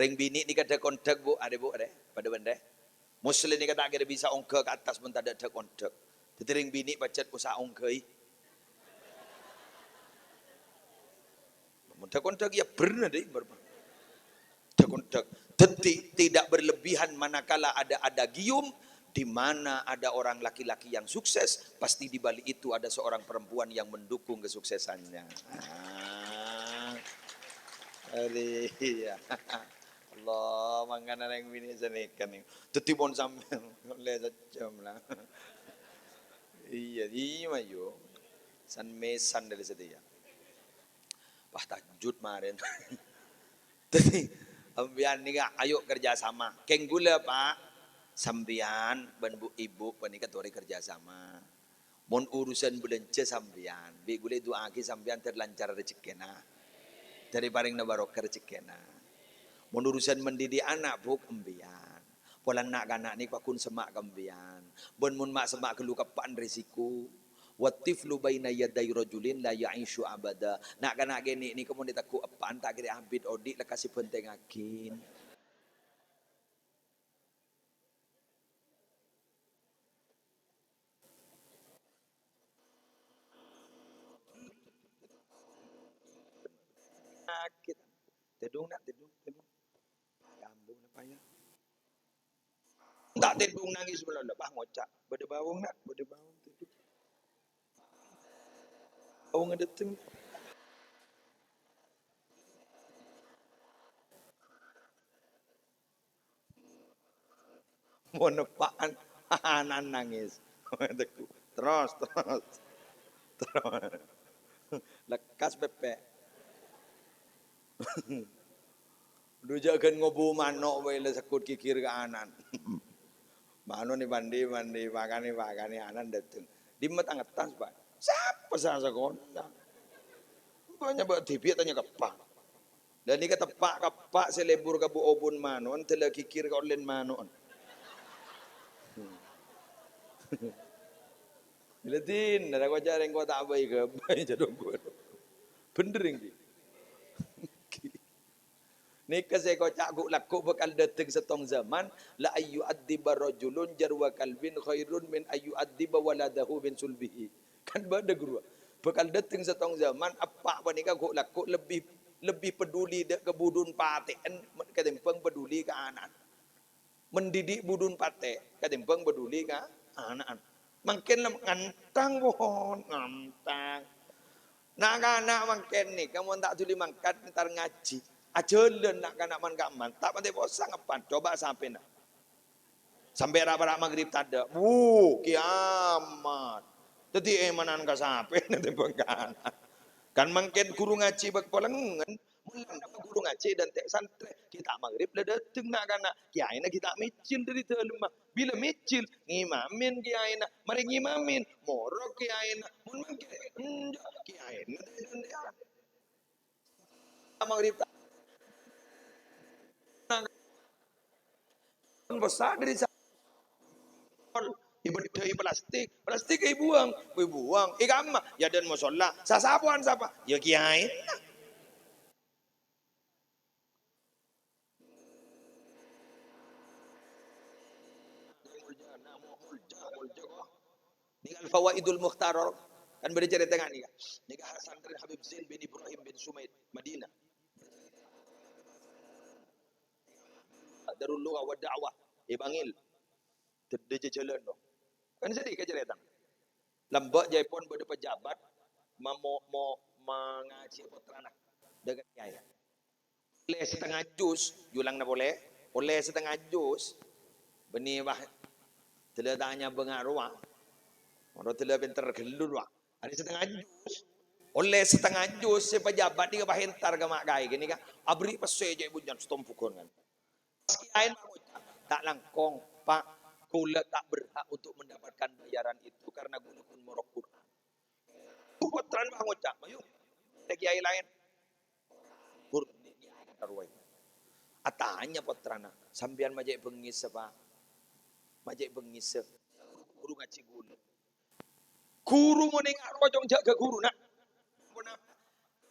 Ring bini ni kata kontak bu, ada pada benda. Muslim ni kata agar bisa ongke ke atas pun tak ada kontak. Tering bini pacet usaha ongkei. Kontak ya benar deh. Kontak. Tidak berlebihan manakala ada gium, di mana ada orang laki-laki yang sukses, pasti di balik itu ada seorang perempuan yang mendukung kesuksesannya. Iya. Allah, mangkana yang bini senikan ni. Tetibon sampai lezat jam lah. Iya, mayo. San mesan dari setia. Wah tajud kemarin. Tapi ambian ni ayo kerjasama. Keng gula pak. Sambian ban bu ibu panika tori kerjasama. Mon urusan belanja sambian. Bi gula doa ki sambian terlancar rezekina. Dari paring na barokah rezekina. Menurusan mendidik anak buk embian. Pola nak anak ni kun semak kembian. Bon mun mak semak kelu kapan risiko. Watiflu baina yaday rajulin la ya'ishu abada. Nak anak gini ni kemudian takku apaan tak kira abid odik lah kasih penting akin. Sakit. Tedung nak tedung. Gambung nak payah. Tak tedung nangis belum lepas ngocak. Bade bawang nak, bade bawang tedung. Bawang ngedeteng. Mau nepaan, anak nangis. Terus. Lekas bebek. Dujakan ngobu manok wae sekut kikir ke anan. Mano ni mandi pakani anan dateng. Di metang atas Pak. Siapa saya sekolah? Banyak buat TV tanya kepak. Dan ni kata pak selebur ke bu obun manon telah kikir ke olen manon. Bilatin, ada kau cari kau tak baik ke? Baik jadong kau. Bener ini. Nika saya kocak aku laku bakal datang setong zaman la ayu addiba rajulun jarwa kalbin khairun min ayu addiba waladahu min sulbihi. Kan bada guru. Bakal datang setong zaman apa panika aku laku lebih peduli dek ke budun paten ketimbang peduli ke anak. Mendidik budun pate ketimbang peduli ke anak. Makin ngantang pohon ngantang. Nak anak makin ni kamu tak tuli mangkat ntar ngaji. Ajalan nak kanak man kaman. Tak pandai bosan apa. Coba sampai nak. Sampai raba-raba maghrib tak ada. Kiamat. Jadi emanan ka sampai nanti bengkan. Kan mungkin guru ngaji berkepolangan. Mulan apa guru ngaji dan tek santri. Kita maghrib lah datang nak kanak. Kiai nak kita micil dari terlemah. Bila micil. Ngimamin kiai nak. Mari ngimamin. Morok kiai nak. Mun mungkin. Kiai nak. Maghrib tak. Besar dari ibedai plastik buang ikam ya dan musola sasapuan siapa ya kiai ni al fawaidul mukhtarar kan bercerita dengan ni nikah santri Habib Zain bin Ibrahim bin Sumaid Madinah darul lugha wa da'wah ibangil terdeje jalan dong kan sedih kejadian lembak Jaipon pada pejabat mau mengaji putra anak dengan kiai oleh setengah jus julang na boleh oleh setengah jus benih bah telah tanya bengarwa orang telah pintar gelur wah ada setengah jus oleh setengah jus si pejabat dia bahentar ke mak gai gini kan abri pasai je bunyan setompukon kan kiai tak langkong pak kula tak berhak untuk mendapatkan bayaran itu karena guna pun morok Quran. Putran bang ucap, mayung. Ada kiai lain. Burni tarwai. Atanya putrana, sambian majek bengis apa? Majek bengis. Guru ngaji gula. Guru moning arwah jong jaga guru nak.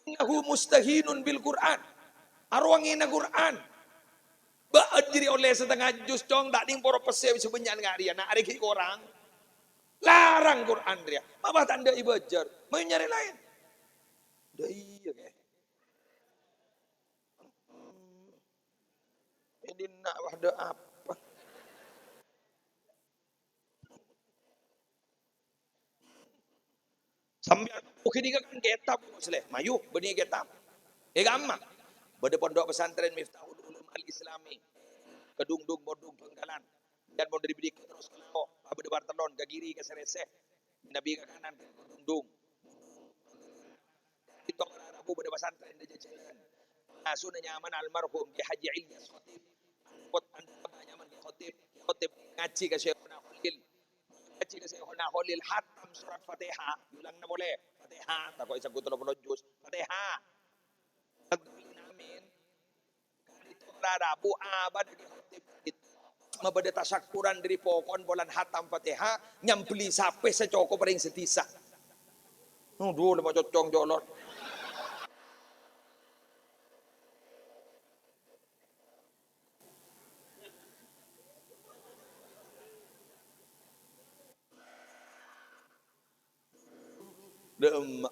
Innahu mustahinun bil Quran. Arwah ngina Quran. Baat diri oleh setengah jus dong tak ding poro pese sebenyak ngak dia nak ada orang larang Quran dia mabah tanda ibajar mau nyari lain dah iya ke ini nak ada apa sambil oke dia kan kitab seleh mayu benih kitab gamma pada pondok pesantren Miftahul Ulum Al Islami kedung-dung bodung penggalan dan mau diberi terus kalau abu debar telon ke kiri ke serese nabi ke kanan ke dung itu Abu pada pesantren dia jalan asuna nyaman almarhum Ki Haji Ilyas Khatib pot anda nyaman Ki Khatib ngaji ke Syekhuna Khalil ngaji ke Syekhuna Khalil hatam surat Fatihah ulang na boleh Fatihah tak kau isa kutul juz Fatihah Amin. Rarabu abad mabada tasakkuran dari pokon bolan hatam Fatihah nyampeli sape secoko paring setisa. Duh, lemah cocong jolot. Dem.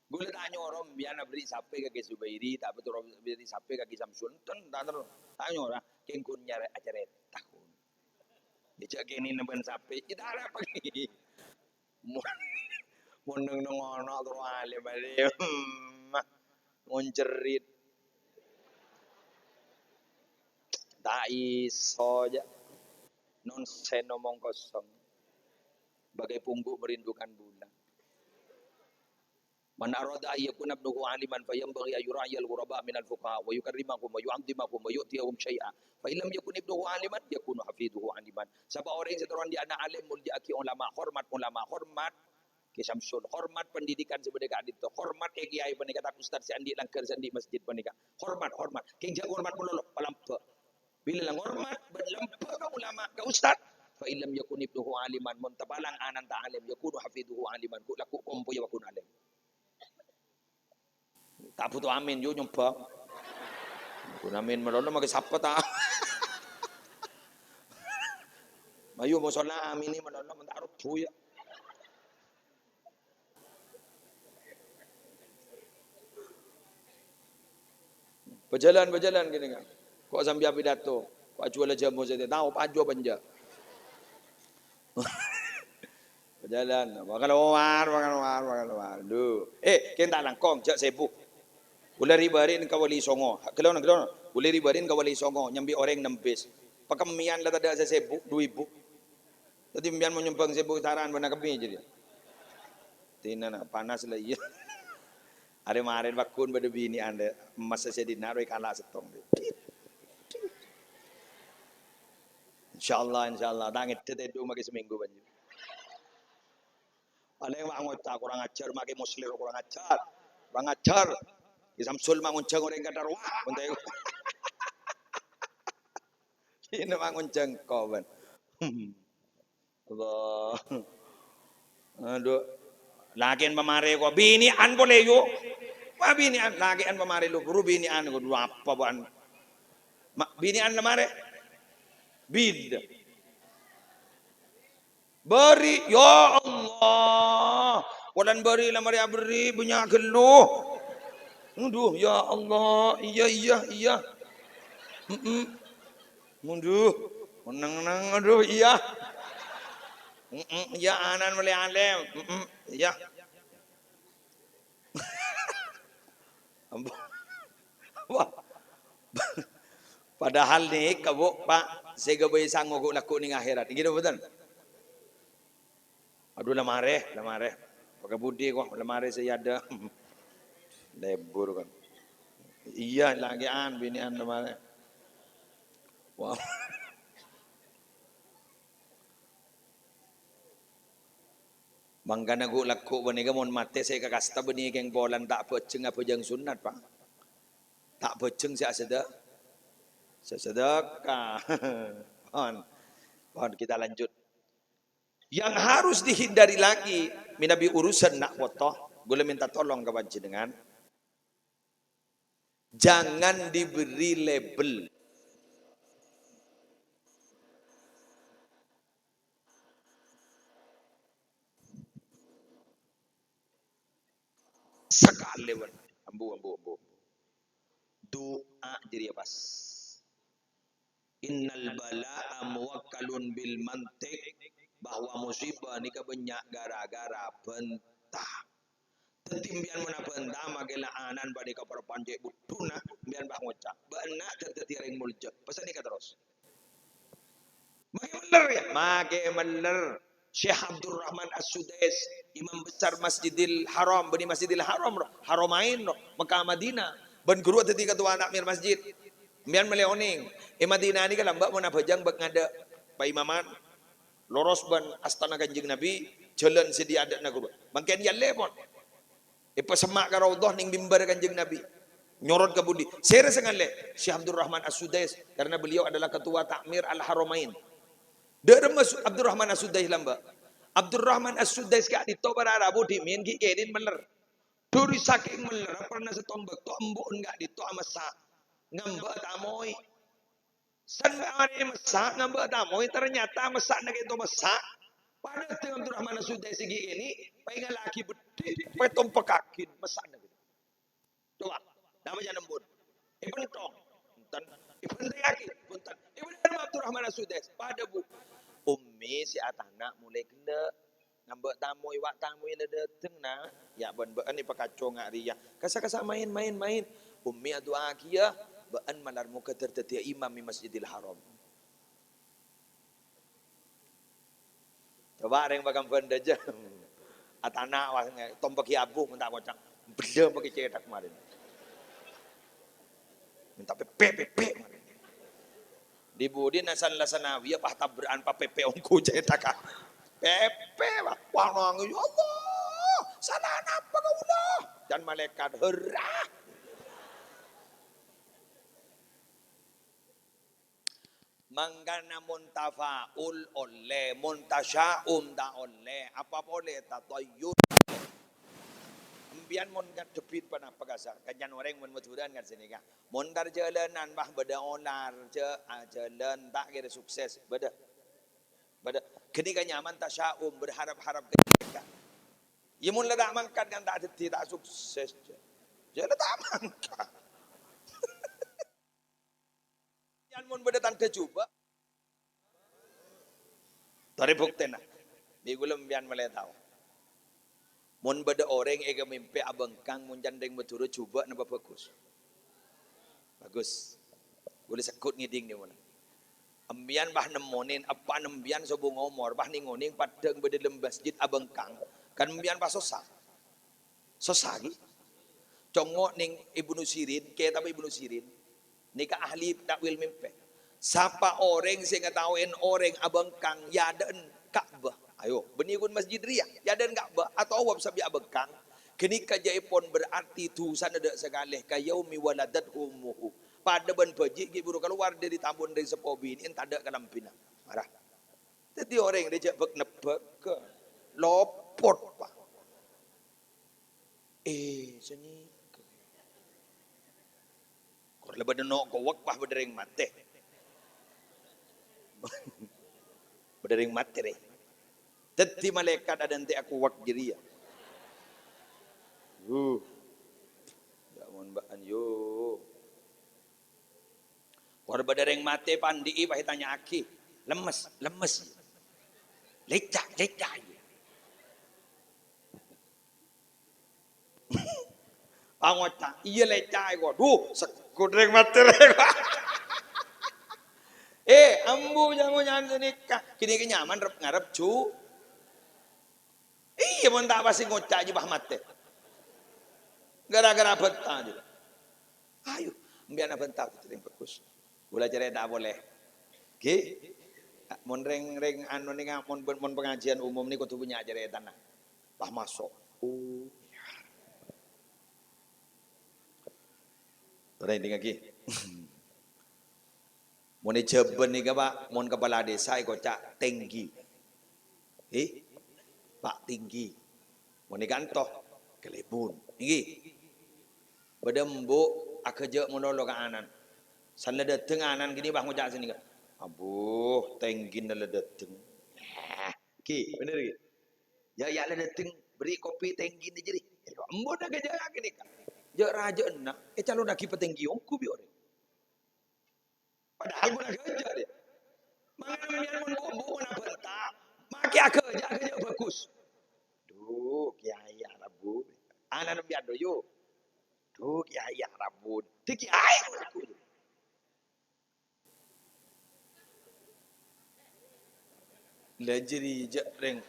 Gula tanya orang biar beri sape kaki Zubairi, tapi tu orang beri sape kaki Samsun. Tanya orang kengkun nyara acara tahun. Dia kini nemben sape, kita ada apa ni? Muneng nongono tu wale balik, ngoncerit, tak iso aja, nonsen omong kosong, bagai pungguk merindukan bulan. Man arada ayyakuna ibnuhu aliman fayambaghi ayura'yal ghuraba minal fuqaha wa yukarrimakum wa yu'azzimakum wa yu'tiyahum syai'a fa illam yakun ibnuhu aliman yakunu hafiduhu aliman. Siapa orang yang seteruan dia anak alim muldiaki ulama, hormat ke Samsul, hormat pendidikan sebagai adit, hormat ke kiai penikah tak ustaz si andi langkar sandi masjid penikah, hormat king jago hormat melolok palampa bila lang hormat berlampa ke ulama ke ustaz fa illam yakun ibnuhu aliman muntabalang anan ta alim yakunu hafiduhu aliman ku laku kompo ya wakun alim. Tak butuh amin yo nyoba. Kun amin melono make sapa ta. Mayu mo sona amin ni melono mentaruk buya. Berjalan gini kan. Kok sambil pidato. Pak jual aja mau saya tahu Pak jual banja. Berjalan, makan luar. Duh. Kita langkong jak sibuk. Boleh ribarin kawali songo. Kalau boleh ribarin kawali songo. Nyambi orang nempis. Pakemian lah tak ada sibuk 2,000. Tadi mian mau nyumbang sibuk taran mana kami jadi. Tina nak panas lah iya. Ada marin bakun pada bini anda masa saya dinaroi kalah setong. Insyaallah dangit tetedu magi seminggu banjir. Ada yang ngota kurang ajar magi muslim kurang ajar. Samsul manguncang orang kadar wah untai. Ini manguncang kawan. Allah. Aduh. Lagian pemare ko binian boleh yuk. Wah binian lagian pemare lu guru binian ko dua apa ban. Binian lemare. Bid. Beri ya Allah. Walan beri lemare beri banyak geluh. Aduh, ya Allah, iya. Munduh, menang, aduh, iya. Ya anan mulai alim, iya. Padahal nih, kabuk Pak, saya gabay sanggup laku ning akhirat. Gitu betul? Aduh, lemare. Pakai budi kok, lemare saya ada. Lebur kan. Iya lagi binian lemare. Wow. Mangkana gu laku bani gamon mate saya kakasta bani keng bolan tak peceng apa jang sunat Pak. Tak peceng saya sedekah. Pohon kita lanjut. Yang harus dihindari lagi minabi urusan nak foto, gue minta tolong ke panjenengan. Jangan diberi label. Sekali ambu. Doa jadi pas. Innal bala'a muwakkalun bil mantik, bahwa musibah ni banyak gara-gara bentah. Tetimbian mana bentah magela anan pada kapar panjang butuna bian bah ngocak. Benak tertetiring mulja. Pesan ni terus. Makin bener ya? Makin bener. Syekh Abdul Rahman As-Sudais, imam besar Masjidil Haram, bani Masjidil Haram, Haramain, Mekah Madinah. Ben guru tadi ketua takmir masjid. Mian meleoning. Madinah ni kan lambak mau nabajang bak ngada Pak Imaman. Loros ban astana kanjeng Nabi, jalan sedia adat na guru. Bangkian yalle pon. Semak ka raudhah ning mimbar kanjeng Nabi. Nyorot ke budi. Saya rasa ngalle Syekh Abdul Rahman As-Sudais karena beliau adalah ketua takmir Al-Haramain. Dari masuk Abdul Rahman As-Sudais lamba. Abdul Rahman As-Sudais ka dito para Arabu di min ki kedin meler. Duri saking meler pernah setombak to embuk enggak dito amasa. Ngamba tamoy. San ari masak ngamba tamoy ternyata masak na kito masak. Pada tengah Abdul Rahman As-Sudais segi ini, pengen laki bedi, petom pekakin masak na kito. Coba, namanya nembun. Ibn tong, punten. Ibn yakin, punten. Ibn Abdul Rahman As-Sudais pada bu. Ummi si atana mulai kena ngambek tamu iwak tamu yang dateng na ya ban ni pakaco ngak ria kasa main ummi adu akia ban malar muka tertetia imam di Masjidil Haram. Coba reng bagam benda je atana wah tombak abu minta kocak belum pakai cetak kemarin minta pepe di budi nasan lasanawi apa tabraan pa pepe ongku cetak pepe wah nangis ya Allah salah apa kau udah dan malaikat herah mangkana muntafaul oleh muntasyaum da oleh apa boleh tatayyur ambian mon ngadepit pana pagasa kanyan orang mon maturan kan sini ka mon dar jalanan bah beda onar jalan tak kira sukses beda kini kan nyaman tasyaum berharap-harap ketika ya mun ledak mangkat kan tak tak sukses jalan tak mangkat yan mon beda tan kecuba tari bukti na bigulam bian meletaw mon beda orang ega mimpi abangkang mon jandeng betul coba napa bagus boleh sekut ngiding ni mana ambian bah nemonin apa nembian sobo ngomor bah ningoning padang beda lem masjid abangkang kan ambian bah sosa gi congok ning Ibnu Sirin ke tapi Ibnu Sirin nika ahli takwil mimpi siapa orang sing ngetahuin orang abangkang yadan Ka'bah ayo benikun masjid ria yadan Ka'bah atau awam sabi abangkang kini kajaipon berarti tu sanada sekalih kayaumi waladat umuhu pada ban baji giburu keluar dari tambun dari sepobi ini entada kalampina marah jadi orang dia cek nebak ke lopot pak seni kor lebat no ko wak pah bedereng mate bedereng mate re jadi malaikat ada nanti aku wak jiria jangan baan yo kor bedereng mate pandi pah tanya aki lemes lecak pangocak iya lecak kok sekudreng mate re ambu jangan nyanyi nikah kini nyaman ngarep cu iya pun tak pasti ngocak jibah mate gara-gara betah juga ayo biar nak bentar sering bagus boleh cerai tak boleh mon reng anu ni mon pengajian umum ni kudu punya cerai tanah bah masuk Terus ini lagi. Mun jeben ni pak, mun kepala desa kocak tinggi. Pak tinggi. Mun kantoh kelebun. Niki. Bedembu akeje monolog anan. San ledeteng anan gini bah ngocak sini ka. Abuh, tinggi ledeteng. Ki, bener ki. Ya ledeteng beri kopi tinggi ni jadi. Embo dah kerja gini ka. Ya raja enak, calon lagi petinggi ongku biar. Padahal guna kerja dia. Mangan biar membuat nak bentak. Maki kerja bagus. Duh, kiai Arabu. Anak biar doyo. Duh, kiai Arabu. Tiki ai aku. Lajeri je reng.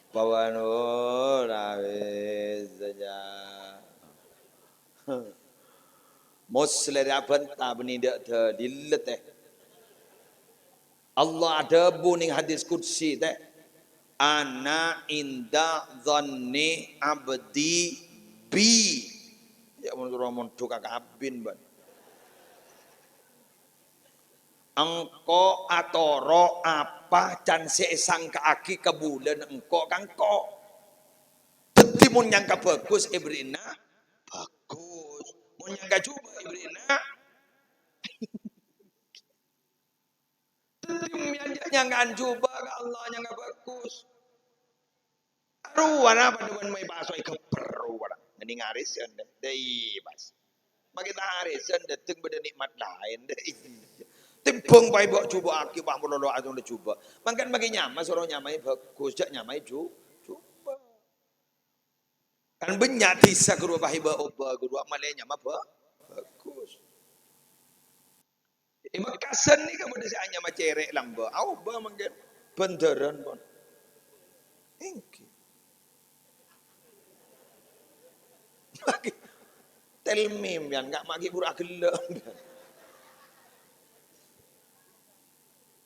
Pawano rawe saja. Muslim apa tabni dak teh dillet teh. Allah ada buning hadis qudsi teh. Ana inda dhanni abdi bi. Ya mun romon tukak abin ban. Engko atoro apa can seesang kaaki ke bulan engko kangko. Teti mun nyangka bagus ibrina bagus. Mun nyangka coba ibrina. Teti nyangkaan coba ke Allah nyangka bagus. Ruwan apa dengan may baso ay kaperruwan. Ngani ngaris yan deh bas. Makita haris yan dating beda nikmat lain deh. Timpung bayi bawa coba aki bah mulolo atau udah coba. Makan bagi nyama suruh nyamai bagus jak nyamai coba. Kan banyak tisa kedua bahiba oba kedua malay nyama bagus. Imak kasan ni kamu dah hanya macerek lamba. Oba manggen benderan pun. Engki. Tell me yan enggak magi pura gelem.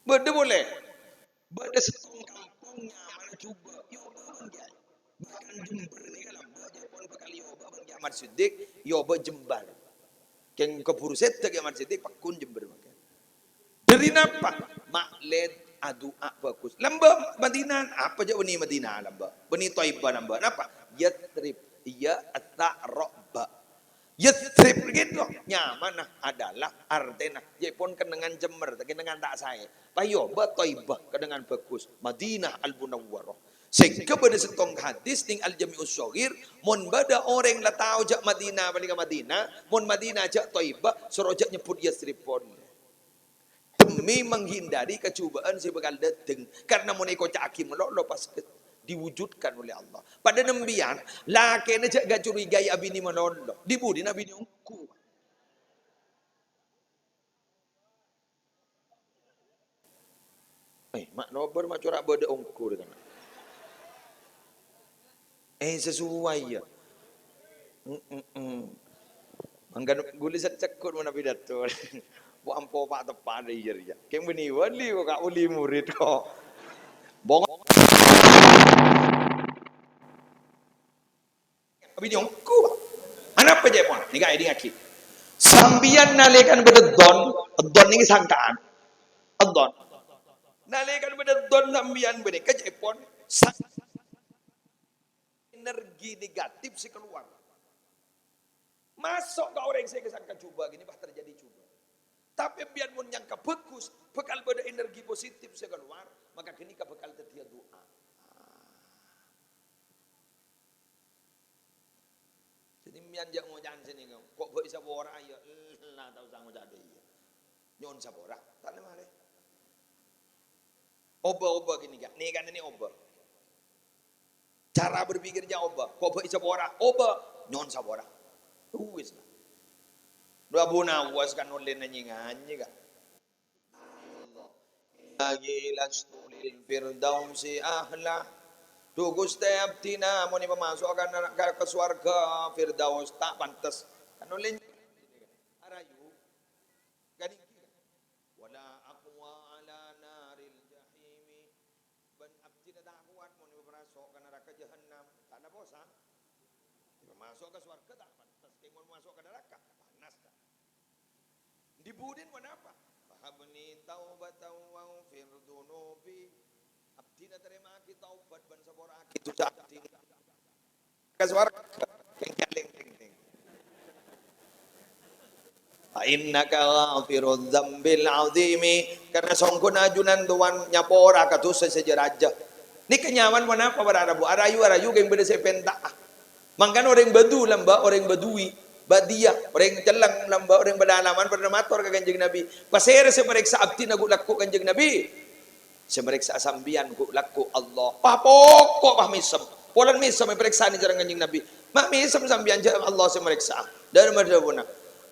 Beda boleh. Beda setong kampungnya mana coba. Yoba bangga. Bahkan Jember ni kalau baca pun bakal yoba bangga. Ahmad Siddiq yoba Jember. Keng keburu setek Ahmad Siddiq pakun Jember makan. Dari napa? Makled adua bagus. Lamba Madinah apa je beni Madinah lamba. Beni Taibah lamba. Napa? Yatrib. Iya at-ta'raba. Yatrib gitu nyaman adalah artena jepun kenangan Jember kenangan tak saya payo batoibah kenangan bagus Madinah al-Munawwarah sehingga pada setong hadis ning al-Jami'us Shaghir mun bada orang la tau jak Madinah balik ke Madinah mun Madinah jak Taibah suruh jak nyebut Yatrib pun demi menghindari kecubaan si bakal dateng karena mun iko cak hakim lo pas diwujudkan oleh Allah. Pada nembian, laki ni jaga curigai abini menolong. Dibudi nabi ni ungku. Mak nobar mak corak beda ungku dengan. Sesuai ya. Manggan gulisan cekut mana pidato. Bu ampo pak tepat dia ya. Keng beni wali kok kak uli murid kok. Bong. Abini ungku. Anak apa je pun? Nikah ini ngaki. Sambian nalekan bedon ini sangkaan. Don. Nalekan bedon sambian bede kejepon. Energi negatif si keluar. Masuk ke orang saya kesangka coba gini bah terjadi coba. Tapi biar mun yang bagus, bekal beda energi positif si keluar, maka kini bekal tertia doa. Jadi mian jak ngojan sini kok bisa bora ya lah tahu sang ngojan dia. Nyon sabora, tak nama le. Oba gini gak, nih kan ini oba. Cara berpikirnya oba, kok bisa bora, oba nyon sabora. Wis lah. Dua buna was kan ulin nanyingannya gak. Lagi lastulil firdausi ahla. Tu Gusti abdina mau ni memasukkan ke surga Firdaus tak pantas. Kan ulin arayu gani wala aqwa ala naril jahimi ban abdina tak kuat mau ni memasukkan neraka jahanam tak ada bosan. Masuk ke surga tak pantas. Kau mau masuk ke neraka panas tak. Dibudin kenapa? Fahabni taubatan wa ghfir dunubi. Abdina terima kita taubat ban sabora kitu sakti. Kaswar kengkeleng ting. Fa innaka ghafirudz dzambil azimi karena songkon ajunan tuan nyapora katus sejeraja. Ni kenyaman kenapa berada bu arayu yang beda sepenta. Mangkan orang badu lamba orang badui badia orang celang lamba orang badalaman pada mator ke kanjeng Nabi. Pasir semeriksa abdi nagu laku kanjeng Nabi. Semeriksa sambian ku laku Allah. Pah pokok pah misem. Polan misem periksa ni jarang kanjeng Nabi. Mak misem sambian jarang Allah semeriksa. Dari mana pun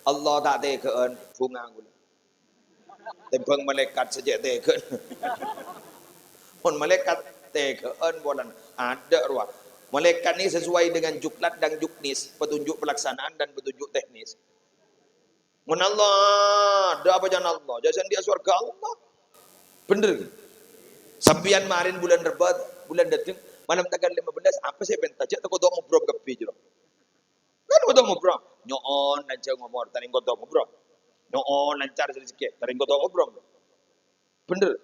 Allah tak tekan bunga gula. Tembang malaikat sejak tega. Pun malaikat tegaan bolan ada ruang. Malaikat ni sesuai dengan juklat dan juknis, petunjuk pelaksanaan dan petunjuk teknis. Mun Allah, ada apa jangan Allah? Jasan dia surga Allah. Bener ke? Sampian marin bulan Rebat, bulan Datim, malam tanggal 15, apa sih pentajak tak kau ngobrol ke pijro. Kan kau ngobrol, nyoon lancar ngomor, taring kau ngobrol. Nyoon lancar sedikit, taring kau ngobrol. Bener.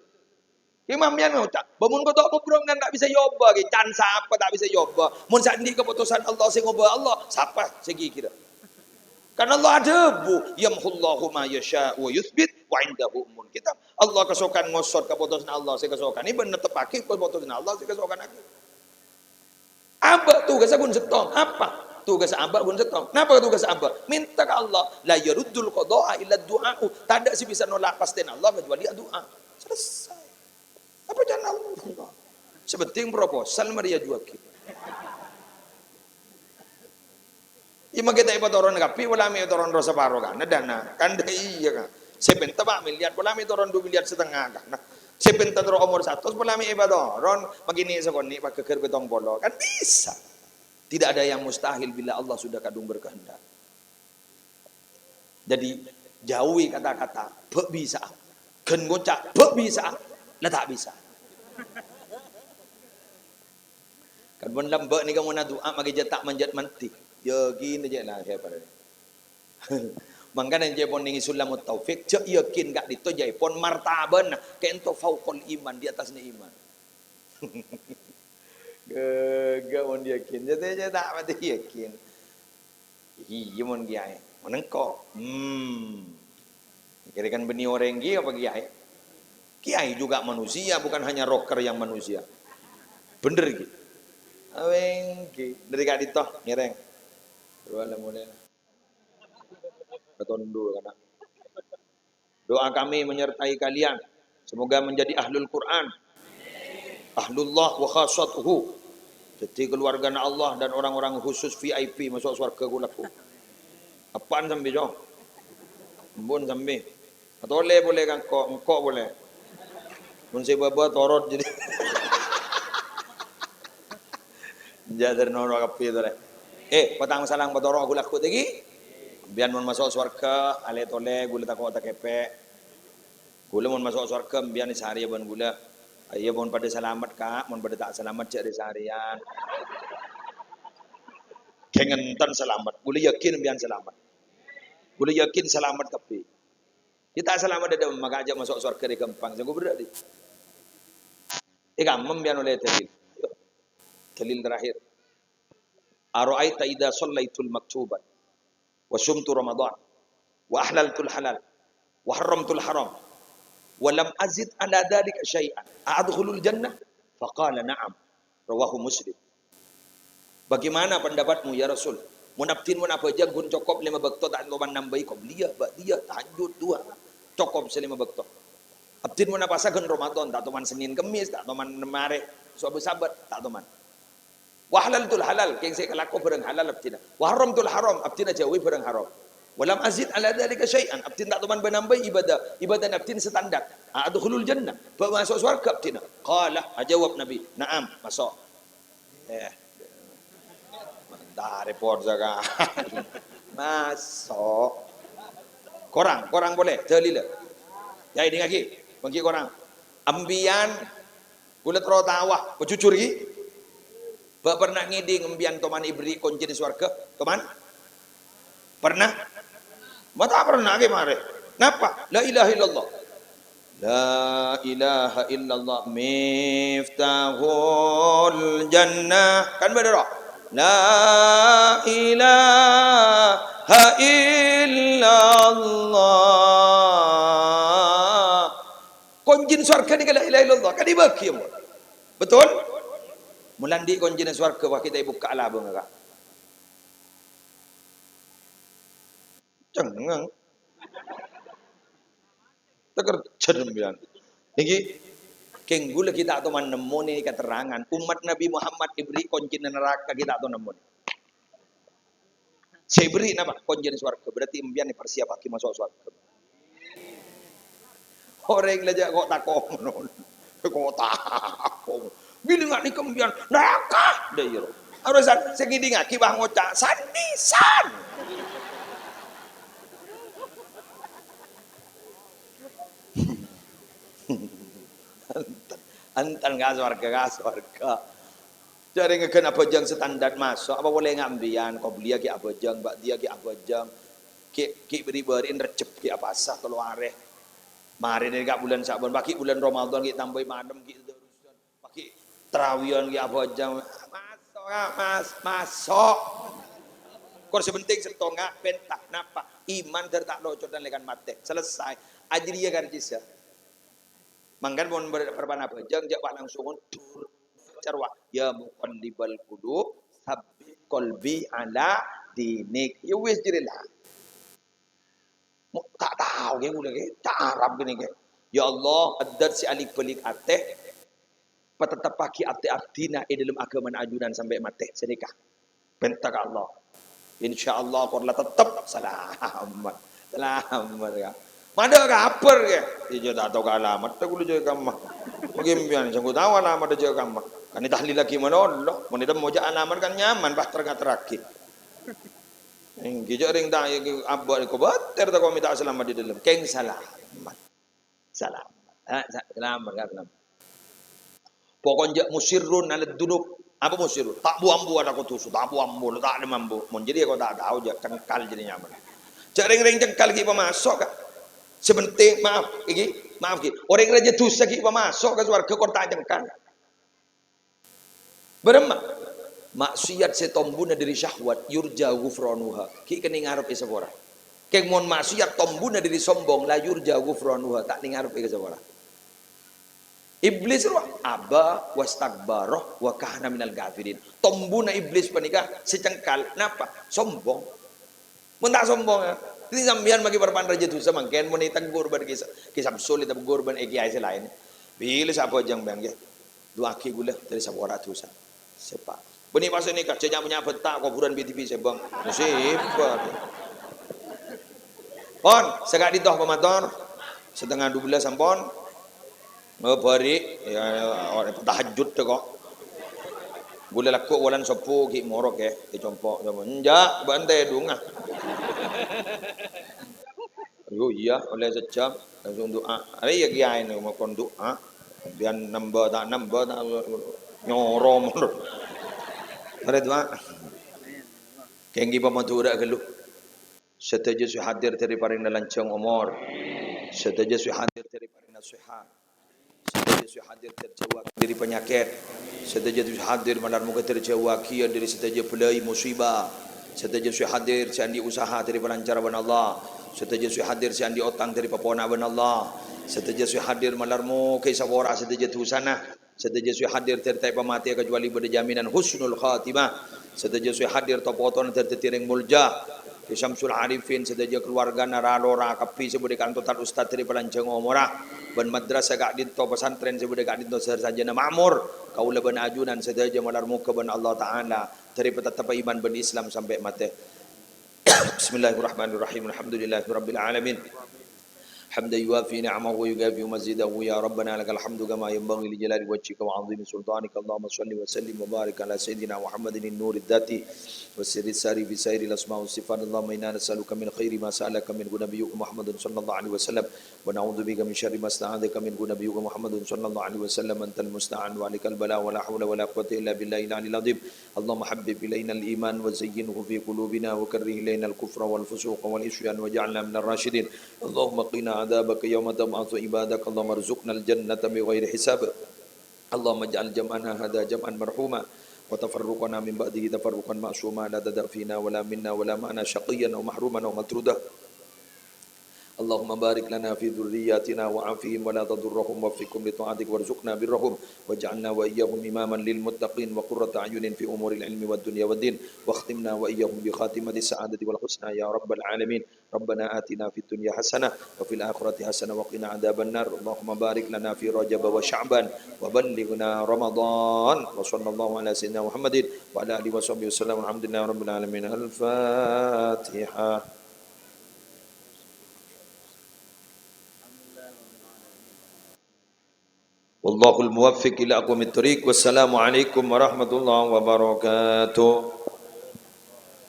Imam yang mau tak, bangun kau tak ngobrol dan tak bisa yoba, can siapa tak bisa yoba. Mun sandi keputusan Allah sing ngobrol Allah, siapa segi kira. Karena Allah ada bu, yamhullahu ma yasha wa yuthbit wa indahu ummul kitab. Allah kesukaan ngosot keputusan Allah, saya kesukaan ini benar tepaki keputusan Allah, saya kesukaan aku. Apa tugas gun setong? Apa tugas abah gun setong? Kenapa tugas abah? Minta ke Allah, la yaruddul qada'a illa du'a'u. Tak ada sih bisa nolak pastiin Allah kecuali doa. Selesai. Apa jangan Allah? Sebenting proposal Maria juga kita. Ima kita iba toron kapi, wala may toron rosa paro ka, nadana, kanda iya ka. Sepenta ba miliar, wala may toron 2 miliar setengah ka. Nah, sepenta toron umur 100, wala may iba toron, magini sa koni, pagkakir betong polo, kan bisa. Tidak ada yang mustahil bila Allah sudah kadung berkehendak. Jadi, jauhi kata-kata, be bisa. Ken ngocak, be bisa, lah tak bisa. Kan bon lambe ni kamu na doa magi tak manjat mantik. Ya gini je lah saya pada ni. Makanya je pon ningi sulamut taufik, cek yakin gak dito je pon martaban ke ento fauqul iman di atasnya iman. Gak mon yakin, jadi tak mati yakin. Iya mon kiai, menengko. Kira kan beni orang ki apa kiai? Kiai juga manusia, bukan hanya rocker yang manusia. Bener gitu. Aweng ki dari gak dito ngereng. Wala mulai. Ketondu karena doa kami menyertai kalian. Semoga menjadi ahlul Quran. Ahlullah wa khassatuhu. Jadi keluarga Allah dan orang-orang khusus VIP masuk surga gulaku. Apaan sampai jauh? Bun sampai. Atau boleh kan kok boleh. Mun saya bawa torot jadi. Jadar nono kapi tu patang salang batoro aku laku tegi. Biar mun masuk surga, ale tole gula takut tak kepe. Gula mun masuk surga, biar ni sehari ban gula. Ayah mun pada selamat kak, mun pada tak selamat cari seharian. Kengentan selamat, gula yakin biar selamat. Gula yakin selamat tapi. Kita selamat ada maka aja masuk surga di gampang. Jangan berarti. Kamu biar oleh dalil. Dalil terakhir. Ara'aita idza shallaitul maktubat wa sumtu ramadan wa ahlaltul halal wa haramtul haram wa lam azid ala dhalika syai'an a'adkhulul jannah faqala na'am rawahu muslim. Bagaimana pendapatmu ya Rasul? Munaftin mun apa aja gun cokop 5 bakto tak loban nambahi qabliyah ba'diyah tahajud 2 cokop 5 bakto. Abdin mun apa sagen Ramadan tak toman Senin Kemis tak toman mare subuh sabat tak toman. Wa halaltul halal keng saya kalaku barang halal abtina. Wa haramtul haram abtina jauhi barang haram. Walam azid ala dzalika syai'an abtin tak teman menambah ibadah abtin standar. Adkhulul jannah masuk surga abtina. Qala jawab Nabi, "Na'am, masuk." Dah report zaga. Masuk. Korang boleh dalil. Ya ini lagi. Bagi korang. Ambian kulit rotawah, pecucur lagi. Pernah ngiding embian toman ibri kunci di surga? Toman? Pernah? Mata pernah gimana? Kenapa? La ilaha illallah. La ilaha illallah miftahul jannah. Kan bener? La ilaha illallah. Kunci surga ni la ilaha illallah. Kan dibagi. Betul? Mulandi konjina swarga wah kita buka lah bang kak. Cengang. Teker cermian. Niki keng gula kita atau nemu nih keterangan umat Nabi Muhammad diberi konjina neraka kita atau nemu. Saya beri nama konjina swarga berarti impian persiapan masuk swarga. Orang lajak kok takong non. Kok takong. Bila ngak ni kembian neraka dah ya. Arusan segini ngaki bang ngocak sandisan. Antan gas warga. Jadi ngeken apa jang standar masuk apa boleh ngambian kau belia ki apa jang bak dia ki apa jang ki beri-berin recep ki apa sah kalau areh. Mari ni kat bulan Syaban baki bulan Ramadan ki tambah madem ki terusan. Baki terawihan ki apa jang masuk masuk. Kau sebenting setengah pentak napa iman tertak locot dan lekan mate selesai ajriya garjisya. Mangkan pun berpan apa jang jak langsung tur carwa ya muqallibal qulub sabbit qalbi ala dinik ya wis jerilah tak tahu ke udah ke tak Arab gini ke ya Allah adat si alik pelik ateh patetap paki ate abdina dalam agama ajudan sampai mati sedekah bentak Allah insyaallah korla tetap selamat ya mana kaper ke dia tak tahu alamat tak boleh jaga kamah bagaimana sanggup tahu alamat dia jaga kamah kan ini tahlil lagi mana Allah menita mau jaga alamat kan nyaman bah terakhir Gijak ring tak abad ko bater tak kami tak selamat di dalam keng selamat selamat pokoknya musirun ala dunub apa musirun tak buambu ada ko tusu tak buambu tak ada mambu mun jadi ko tak tahu jak cengkal jadi nyaman jak ring cengkal ki pemasok kak sebenting maaf ki orang raja dosa ki pemasok ke swarga ko tak cengkal berema maksiat setombuna dari syahwat yurja ghufranuha ki kene ngarep isapora keng mon maksiat tombuna dari sombong la yurja ghufranuha tak ning ngarep isapora iblis ruah aba wastakbarah wa kana minal kafirin tombuna iblis panika secengkal napa sombong mun tak sombong ya ini sampean bagi perpan raja dosa mangken mun tegur bar kisah sulit tegur ban eki ai lain bila sapa jang bang ya dua ki gula dari sapora dosa sepak Beni pasal ni kat sejak punya petak kuburan BTV sebang. Nasibah. Pon, segak ditoh pemator. Setengah 12 sampon. Ngebari ya tahajud tu kok. Gula laku walan sopo ki morok ke compok sama. Enjak bantai dungah. Yo iya oleh sejam langsung doa. Ada ya kiai ni makon doa. Biar nambah tak nyorom. Ada doa. Kenggi pamatura geluh. Setaja su hadir dari parina lancang umur. Setaja su hadir dari parina sehat. Setaja su hadir terjawab dari penyakit. Setaja su hadir malar muka terjawab kia dari setaja pelai musibah. Setaja su hadir seandi usaha dari pelancaran Allah. Setaja su hadir seandi otang dari papona Allah. Setaja su hadir malar muka isawara setaja tu sana. Setaja su hadir tertai pamati kecuali berjaminan husnul khatimah. Setaja su hadir topoton tertetiring mulja. Syamsul Arifin setaja keluarga naralora kapi sebudekan total ustaz dari pelancang omora ban madrasah gak dinto pesantren sebudekan dinto sersajana makmur kaula ban ajunan setaja malar muka ban Allah taala dari petatap iman ban Islam sampai mati. Bismillahirrahmanirrahim. Alhamdulillahirabbil alamin. حمدا يوافي نعمه ويكافئ مزيده يا ربنا لك الحمد كما ينبغي لجلال وجهك وعظيم سلطانك اللهم صل وسلم وبارك على سيدنا محمد النور الذاتي والسر الساري في سائر الاسماء والصفات اللهم انا نسالك من خير ما سالك منه نبيك محمد صلى الله عليه وسلم ونعوذ بك من شر ما استعاذك منه نبيك محمد صلى الله عليه وسلم انت المستعان وعليك البلاء ولا حول ولا قوه الا بالله العلي العظيم اللهم حبب الينا الايمان وزينه في قلوبنا وكره الينا الكفر والفسوق والعصيان واجعلنا من الراشدين اللهم قنا عذابك يوم تبعث عبادك اللهم ارزقنا الجنة بغير حساب اللهم اجعل جمعنا هذا جمعا مرحوما وتفرقنا من بعده تفرقا معصوما لا تدع فينا ولا منا ولا معنا شقيا أو محروما أو مطرودا اللهم بارك لنا في ذرياتنا وعافهم ولا تضرهم وفقهم لطاعتك وارزقنا برهم واجعلنا وإياهم إماما للمتقين وقرة أعين في أمور العلم والدنيا والدين واختمنا وإياهم بخاتمة السعادة والحسنى يا رب العالمين ربنا آتنا في الدنيا حسنة وفي الآخرة حسنة وقنا عذاب النار اللهم بارك لنا في رجب وشعبان وبلغنا رمضان وصلى الله على سيدنا محمد وعلى آله وصحبه وسلم الحمد لله رب العالمين الفاتحة Wallahul muwaffiq ila aqwamit thoriq. Wassalamualaikum warahmatullahi wabarakatuh.